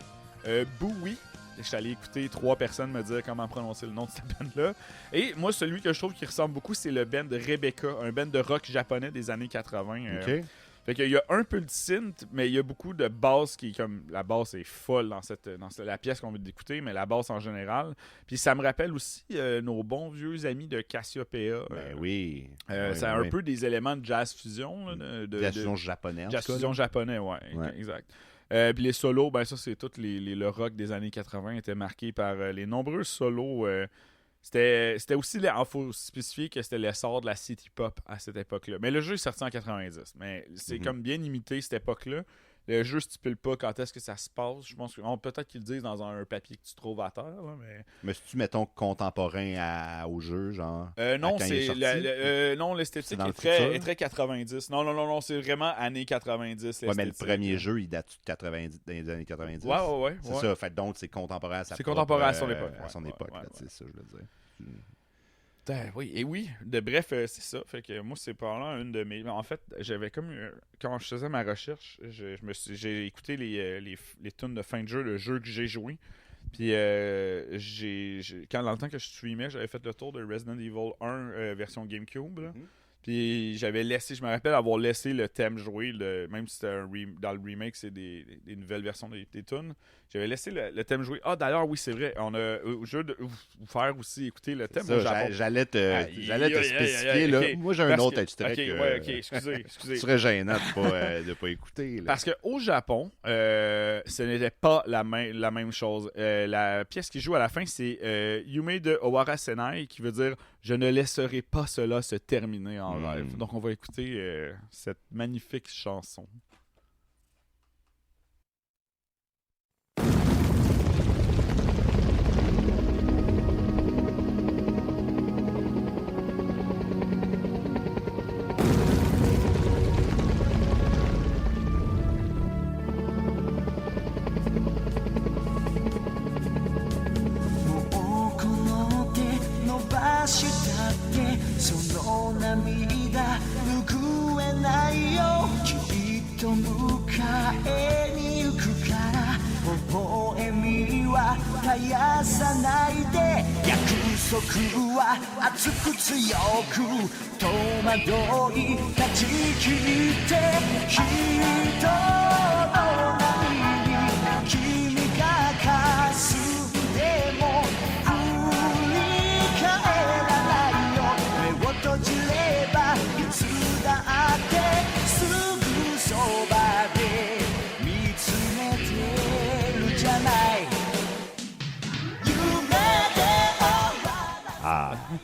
Bowie. Je suis allé écouter 3 personnes me dire comment prononcer le nom de cette band-là. Et moi, celui que je trouve qui ressemble beaucoup, c'est le band de Rebecca, un band de rock japonais des années 80. OK. Fait qu'il y a un peu de synth, mais il y a beaucoup de basse qui est comme... La basse est folle dans la pièce qu'on veut d'écouter, mais la basse en général. Puis ça me rappelle aussi nos bons vieux amis de Cassiopeia. Oui. C'est un peu des éléments de jazz fusion. Là, jazz fusion japonais. Jazz fusion japonais, ouais. Exact. Puis les solos, ben ça, c'est tout le rock des années 80 était marqué par les nombreux solos C'était aussi, il faut spécifier que c'était l'essor de la city pop à cette époque-là. Mais le jeu est sorti en 90. Mais c'est comme bien imité cette époque-là. Le jeu stipule pas quand est-ce que ça se passe. Je pense que peut-être qu'ils le disent dans un papier que tu trouves à terre. Là, mais si tu mettons contemporain au jeu, genre. Non, non, l'esthétique est très 90. Non, c'est vraiment années 90. Ouais, mais le premier jeu, il date des années 90. Ouais. C'est ça. Fait donc, c'est contemporain à sa C'est contemporain à son époque. À son époque, c'est ça, je veux dire. Oui, bref, c'est ça. Fait que moi, c'est probablement une de mes. En fait, j'avais comme. Quand je faisais ma recherche, j'ai écouté les tunes de fin de jeu, le jeu que j'ai joué. Puis, dans le temps que je streamais, j'avais fait le tour de Resident Evil 1 version GameCube. Là. Puis, je me rappelle avoir laissé le thème jouer, même si c'était dans le remake, c'est des nouvelles versions des tunes. J'avais laissé le thème jouer. Ah, d'ailleurs, oui, c'est vrai. On a jeu de vous faire aussi écouter le thème. J'allais te spécifier. Là. Okay. Moi, j'ai un autre extrait excusez. Ce serait gênant de pas écouter. Là. Parce qu'au Japon, ce n'était pas la même chose. La pièce qui joue à la fin, c'est Yume de Owara Senai, qui veut dire « Je ne laisserai pas cela se terminer en rêve ». Donc, on va écouter cette magnifique chanson.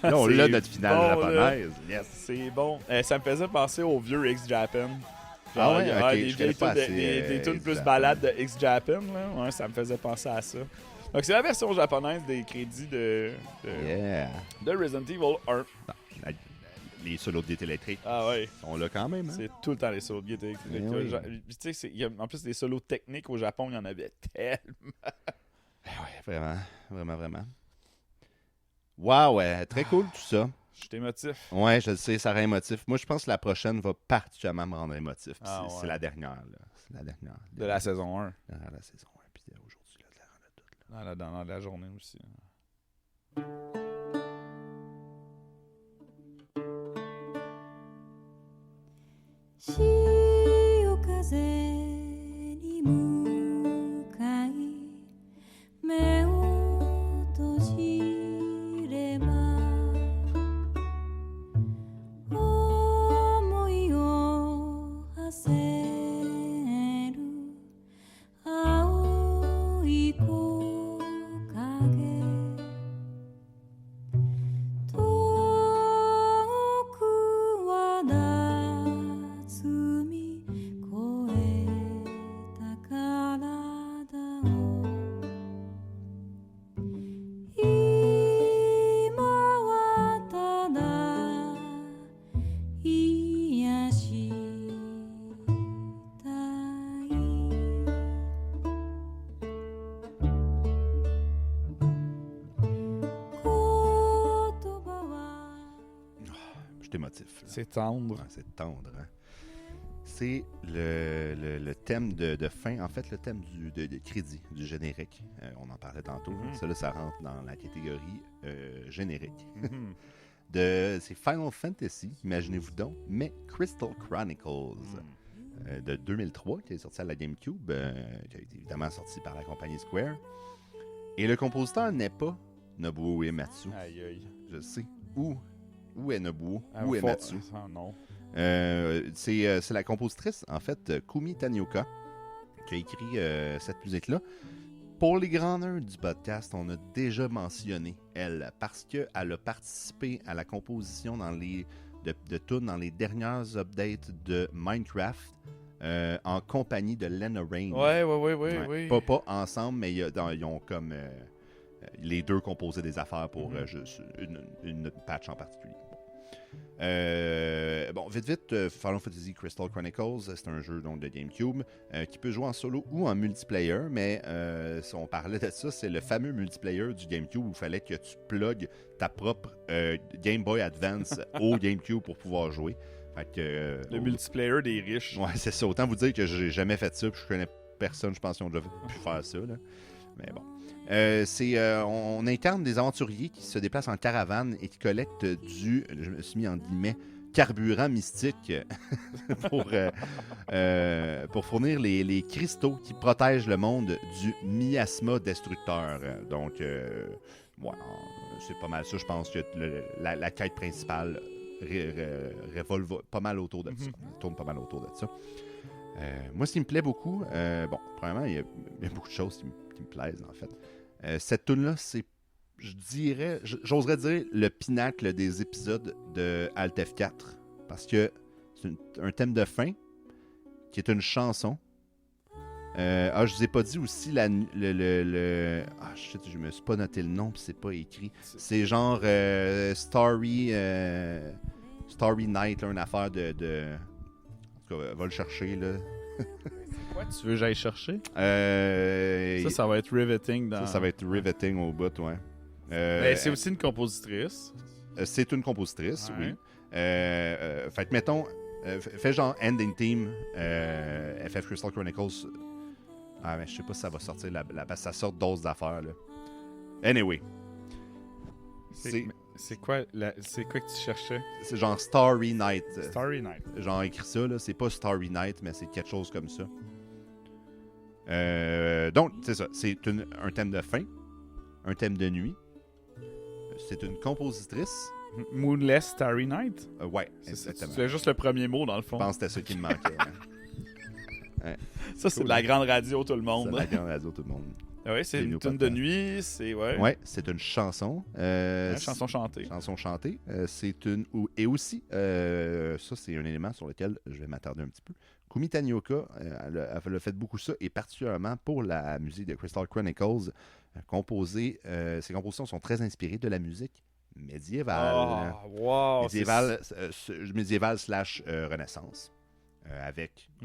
Là, on l'a notre finale japonaise. Yes. C'est bon. Ça me faisait penser au vieux X-Japan. Des tunes plus balades de X-Japan. Ouais, ça me faisait penser à ça. Donc, c'est la version japonaise des crédits de Resident Evil 1. Les solos de guitare électrique sont là quand même. Hein? C'est tout le temps les solos de guitare électrique. Tu sais, en plus, des solos techniques au Japon, il y en avait tellement. Vraiment. Wow, très cool tout ça. Je suis émotif. Ouais, je le sais, ça rend émotif. Moi, je pense que la prochaine va particulièrement me rendre émotif. C'est la dernière. Là. C'est la dernière. De la saison 1. La saison 1. Puis aujourd'hui, là, de la rendre toute. Dans la journée aussi. C'est tendre. Ouais, c'est tendre. Hein? C'est le thème de fin, en fait, le thème de crédit du générique. On en parlait tantôt. Ça, là, ça rentre dans la catégorie générique. C'est Final Fantasy, imaginez-vous donc, mais Crystal Chronicles de 2003, qui est sorti à la GameCube, qui a été évidemment sorti par la compagnie Square. Et le compositeur n'est pas Nobuo Uematsu. Aïe, aïe. Je sais. Où est Nobuo? Où est Matsu? Non. C'est la compositrice, en fait, Kumi Tanioka, qui a écrit cette musique-là. Pour les grands nerds du podcast, on a déjà mentionné elle, parce qu'elle a participé à la composition de tunes dans les dernières updates de Minecraft en compagnie de Lena Raine. Ouais. Pas ensemble, mais ils ont comme les deux composé des affaires pour juste une patch en particulier. Vite, Final Fantasy Crystal Chronicles, c'est un jeu donc, de GameCube qui peut jouer en solo ou en multiplayer, mais si on parlait de ça, c'est le fameux multiplayer du GameCube où il fallait que tu plugues ta propre Game Boy Advance au GameCube pour pouvoir jouer. Fait que, le multiplayer des riches. Ouais, c'est ça. Autant vous dire que j'ai jamais fait ça, puis je connais personne, je pense, qui ont déjà pu faire ça. Là. Mais bon. On incarne des aventuriers qui se déplacent en caravane et qui collectent je me suis mis en guillemets, carburant mystique pour fournir les cristaux qui protègent le monde du miasma destructeur. Donc, c'est pas mal ça. Je pense que la quête principale revolve pas mal autour de ça. Tourne pas mal autour de ça. Moi, ce qui me plaît beaucoup, premièrement, il y a beaucoup de choses qui me plaisent, en fait. Cette tune-là, c'est, j'oserais dire, le pinacle des épisodes de Alt F4. Parce que c'est un thème de fin qui est une chanson. Je vous ai pas dit aussi je me suis pas noté le nom puis c'est pas écrit. C'est genre Starry Night, là, une affaire de... En tout cas, va le chercher, là. Quoi, tu veux que j'aille chercher? Ça va être riveting. Ça va être riveting au bout, ouais. Mais c'est aussi une compositrice. C'est une compositrice, oui. Fait que, mettons, fais genre Ending Theme, FF Crystal Chronicles. Mais je sais pas si ça va sortir parce que ça sort d'autres affaires, là. Anyway. C'est quoi que tu cherchais? C'est genre Starry Night. Starry Night. Genre écrit ça, là. C'est pas Starry Night, mais c'est quelque chose comme ça. Donc, c'est ça. C'est un thème de fin, un thème de nuit. C'est une compositrice. Moonless Starry Night? Ouais, exactement. C'est juste le premier mot, dans le fond. Je pense que c'était ça qui me manquait. Ouais. Ça, c'est de la grande radio, tout le monde. C'est de la grande radio, tout le monde. Oui, c'est une tune de nuit. Ouais, c'est une chanson. Chanson chantée. Chanson chantée. Et aussi, ça, c'est un élément sur lequel je vais m'attarder un petit peu. Kumi Tanioka, elle a fait beaucoup ça, et particulièrement pour la musique de Crystal Chronicles, ses compositions sont très inspirées de la musique médiévale. Médiévale / Renaissance.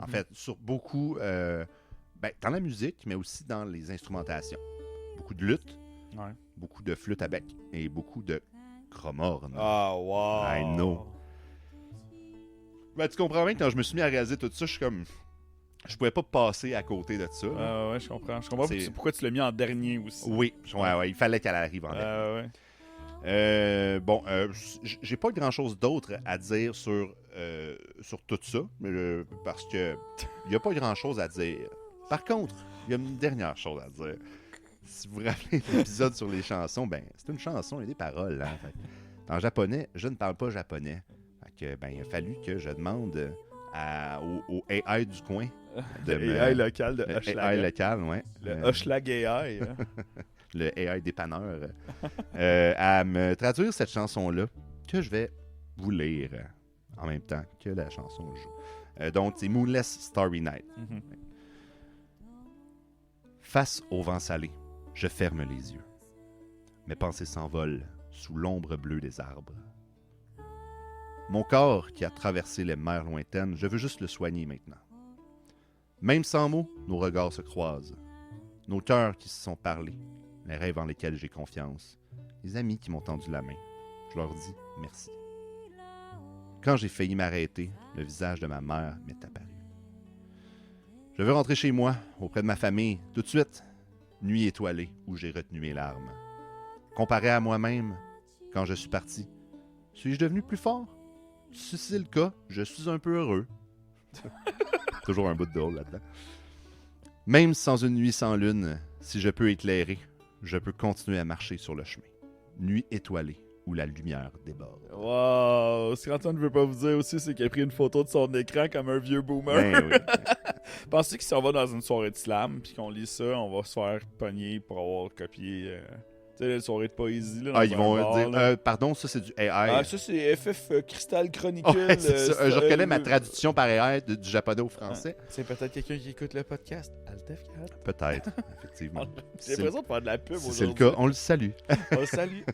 En fait, sur beaucoup... dans la musique, mais aussi dans les instrumentations. Beaucoup de luth, beaucoup de flûte à bec et beaucoup de chromorne. I know. Tu comprends bien que quand je me suis mis à réaliser tout ça, je suis comme... Je pouvais pas passer à côté de ça. Ouais, je comprends. Je comprends pourquoi tu l'as mis en dernier aussi. Oui, il fallait qu'elle arrive en dernier. J'ai pas grand-chose d'autre à dire sur tout ça, parce que il y a pas grand-chose à dire. Par contre, il y a une dernière chose à dire. Si vous vous rappelez l'épisode sur les chansons, c'est une chanson, il y a des paroles. Hein. En japonais, je ne parle pas japonais. Fait que, il a fallu que je demande au AI du coin. AI local de Hochelaga. AI local, ouais. Le Hochelag AI. Le AI dépanneur. À me traduire cette chanson-là, que je vais vous lire en même temps que la chanson joue. Donc, c'est Moonless Starry Night. Face au vent salé, je ferme les yeux. Mes pensées s'envolent sous l'ombre bleue des arbres. Mon corps qui a traversé les mers lointaines, je veux juste le soigner maintenant. Même sans mots, nos regards se croisent. Nos cœurs qui se sont parlés, les rêves en lesquels j'ai confiance, les amis qui m'ont tendu la main. Je leur dis merci. Quand j'ai failli m'arrêter, le visage de ma mère m'est apparu. Je veux rentrer chez moi, auprès de ma famille, tout de suite. Nuit étoilée, où j'ai retenu mes larmes. Comparé à moi-même, quand je suis parti, suis-je devenu plus fort? Si c'est le cas, je suis un peu heureux. Toujours un bout de drôle là-dedans. Même sans une nuit sans lune, si je peux éclairer, je peux continuer à marcher sur le chemin. Nuit étoilée, où la lumière déborde. Wow! Ce qu'Antoine ne veut pas vous dire aussi, c'est qu'il a pris une photo de son écran comme un vieux boomer. Ben oui. Pensez que si on va dans une soirée de slam puis qu'on lit ça, on va se faire pogner pour avoir copié... Tu sais, une soirée de poésie. Là, dans Ils vont bar, dire pardon, ça c'est du AI. Ça c'est FF Crystal Chronicle. Ouais, c'est ça. Je reconnais ma traduction par AI du japonais au français. C'est peut-être quelqu'un qui écoute le podcast. Altef 4. Peut-être, effectivement. J'ai l'impression de faire de la pub aujourd'hui. C'est le cas, on le salue.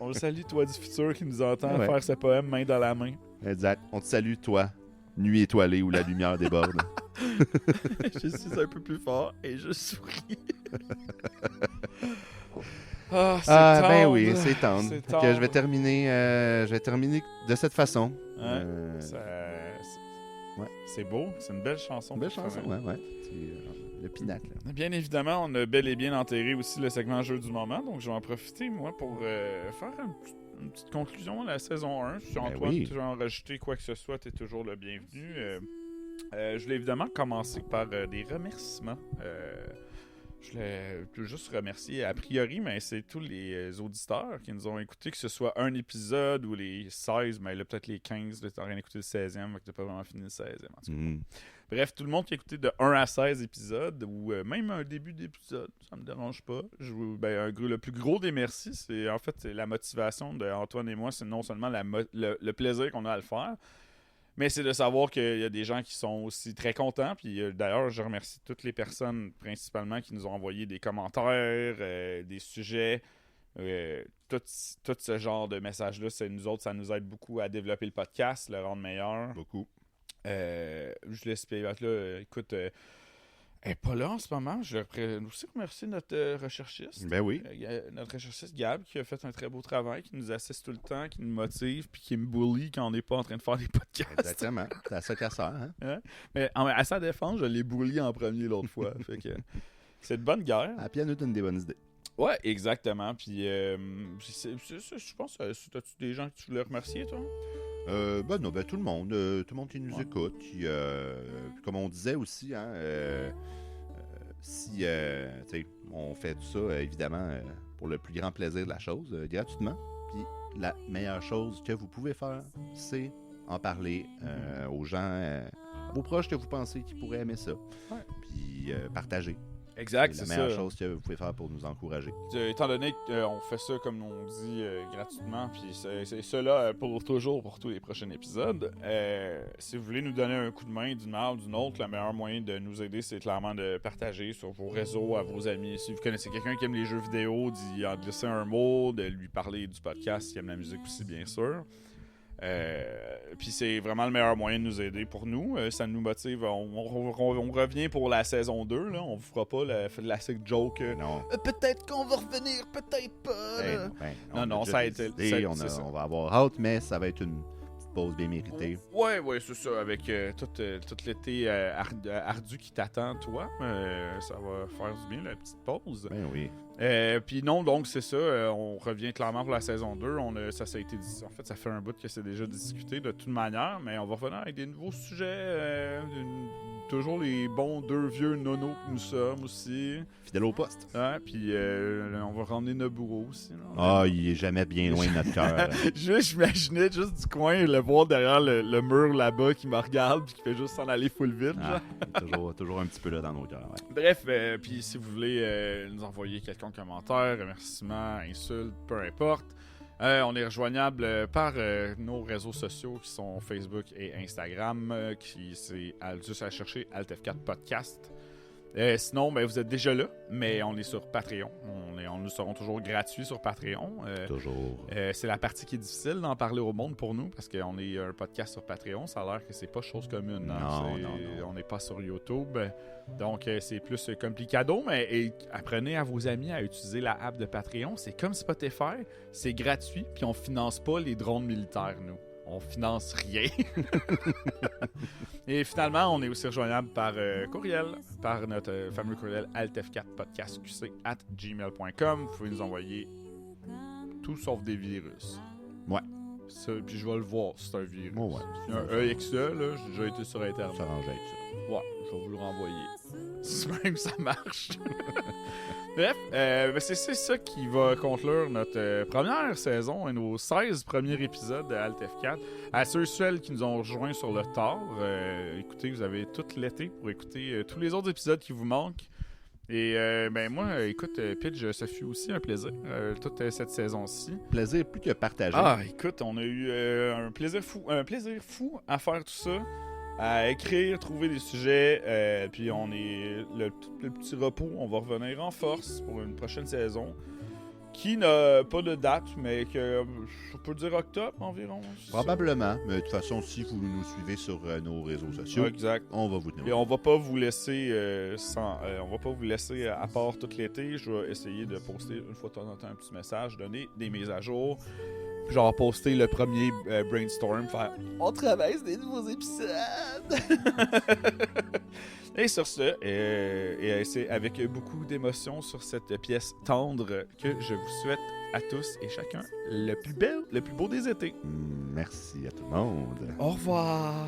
On le salue, toi du futur qui nous entend faire ce poème main dans la main. Exact. On te salue, toi, nuit étoilée où la lumière déborde. Je suis un peu plus fort et je souris. C'est ben tendre. oui, c'est tendre. C'est Fait tendre. que je vais terminer de cette façon. C'est beau, c'est une belle chanson. Une belle chanson, ouais. C'est le pinacle. Bien évidemment, on a bel et bien enterré aussi le segment jeu du moment, donc je vais en profiter, moi, pour faire une petite conclusion de la saison 1. Si Antoine, tu veux en rajouter quoi que ce soit, tu es toujours le bienvenu. Je voulais évidemment commencer par des remerciements. Je voulais juste remercier a priori, mais c'est tous les auditeurs qui nous ont écoutés, que ce soit un épisode ou les 16, mais là peut-être les 15, là t'as rien écouté le 16e, donc t'as pas vraiment fini le 16e. En tout cas. Bref, tout le monde qui a écouté de 1 à 16 épisodes, ou même un début d'épisode, ça me dérange pas. Le plus gros des merci, c'est en fait la motivation d'Antoine et moi, c'est non seulement le plaisir qu'on a à le faire, mais c'est de savoir qu'il y a des gens qui sont aussi très contents. Puis d'ailleurs, je remercie toutes les personnes principalement qui nous ont envoyé des commentaires, des sujets, tout ce genre de messages-là. Nous autres, ça nous aide beaucoup à développer le podcast, le rendre meilleur. Beaucoup. Je laisse là, écoute, elle n'est pas là en ce moment. Je voudrais aussi remercier notre recherchiste. Ben oui. Notre recherchiste Gab qui a fait un très beau travail, qui nous assiste tout le temps, qui nous motive, puis qui me bully quand on n'est pas en train de faire des podcasts. Exactement. C'est à ça qu'elle sert. Hein? Mais à sa défense, je l'ai bully en premier l'autre fois. Fait que c'est de bonne guerre. Puis elle nous donne des bonnes idées. Ouais, exactement. Puis je pense, as-tu des gens que tu voulais remercier, toi? Non, tout le monde. Tout le monde qui nous écoute. Puis, comme on disait aussi, si on fait tout ça, évidemment, pour le plus grand plaisir de la chose, gratuitement. Puis la meilleure chose que vous pouvez faire, c'est en parler aux gens, à vos proches que vous pensez qui pourraient aimer ça. Ouais. Puis partager. Exact, c'est la meilleure chose que vous pouvez faire pour nous encourager. Étant donné qu'on fait ça, comme on dit, gratuitement, puis c'est cela pour toujours, pour tous les prochains épisodes. Si vous voulez nous donner un coup de main d'une manière ou d'une autre, le meilleur moyen de nous aider, c'est clairement de partager sur vos réseaux, à vos amis. Si vous connaissez quelqu'un qui aime les jeux vidéo, d'y en glisser un mot, de lui parler du podcast, qui aime la musique aussi, bien sûr. Puis c'est vraiment le meilleur moyen de nous aider pour nous. Ça nous motive. On revient pour la saison 2. Là. On vous fera pas la classic joke. Non. Peut-être qu'on va revenir, peut-être pas. Non, ça a été. On va avoir hâte, mais ça va être une petite pause bien méritée. Ouais, c'est ça. Avec tout l'été ardu qui t'attend, toi. Ça va faire du bien, la petite pause. Ben oui. Puis non, donc c'est ça, on revient clairement pour la saison 2. Ça a été dit. En fait, ça fait un bout que c'est déjà discuté de toute manière, mais on va revenir avec des nouveaux sujets. Toujours les bons deux vieux nonos que nous sommes aussi. Fidèle au poste. Ouais, puis on va ramener Nobuo aussi. Il est jamais bien loin de notre cœur. J'imaginais juste du coin le voir derrière le mur là-bas qui me regarde puis qui fait juste s'en aller full vite. Toujours un petit peu là dans nos cœurs. Ouais. Bref, puis si vous voulez nous envoyer quelqu'un commentaire, remerciement, insulte, peu importe. On est rejoignable par nos réseaux sociaux qui sont Facebook et Instagram, qui c'est juste à chercher AltF4 Podcast. Sinon, vous êtes déjà là, mais on est sur Patreon. Nous serons toujours gratuits sur Patreon. Toujours. C'est la partie qui est difficile d'en parler au monde pour nous, parce qu'on est un podcast sur Patreon. Ça a l'air que c'est pas chose commune. Non. On n'est pas sur YouTube. Donc, c'est plus complicado, mais apprenez à vos amis à utiliser la app de Patreon. C'est comme Spotify, c'est gratuit, puis on finance pas les drones militaires, nous. On finance rien. Et finalement, on est aussi rejoignable par courriel, par notre fameux courriel altf4podcastqc@gmail.com. Vous pouvez nous envoyer tout sauf des virus. Ouais. Ça, puis je vais le voir si c'est un virus. Oh ouais. Un EXE, là, j'ai déjà été sur Internet. Ça arrange avec ça. Ouais, je vais vous le renvoyer. Même ça marche. Bref, c'est ça qui va conclure notre première saison et nos 16 premiers épisodes de Alt F4. À ceux qui nous ont rejoints sur le tard, écoutez, vous avez tout l'été pour écouter tous les autres épisodes qui vous manquent. Et moi, écoute, Pitch, ça fut aussi un plaisir, toute cette saison-ci. Plaisir plus que partagé. Ah, écoute, on a eu un plaisir fou à faire tout ça. À écrire, trouver des sujets, puis on est le petit repos, on va revenir en force pour une prochaine saison qui n'a pas de date, mais que je peux dire octobre environ. Probablement, mais de toute façon, si vous nous suivez sur nos réseaux sociaux, exact. On va vous tenir. Et on va pas vous laisser on va pas vous laisser à part tout l'été. Je vais essayer de poster une fois de temps en temps un petit message, donner des mises à jour. Genre poster le premier brainstorm, faire on travaille sur des nouveaux épisodes. Et sur ce, et c'est avec beaucoup d'émotion sur cette pièce tendre que je vous souhaite à tous et chacun le plus beau des étés. Merci à tout le monde. Au revoir.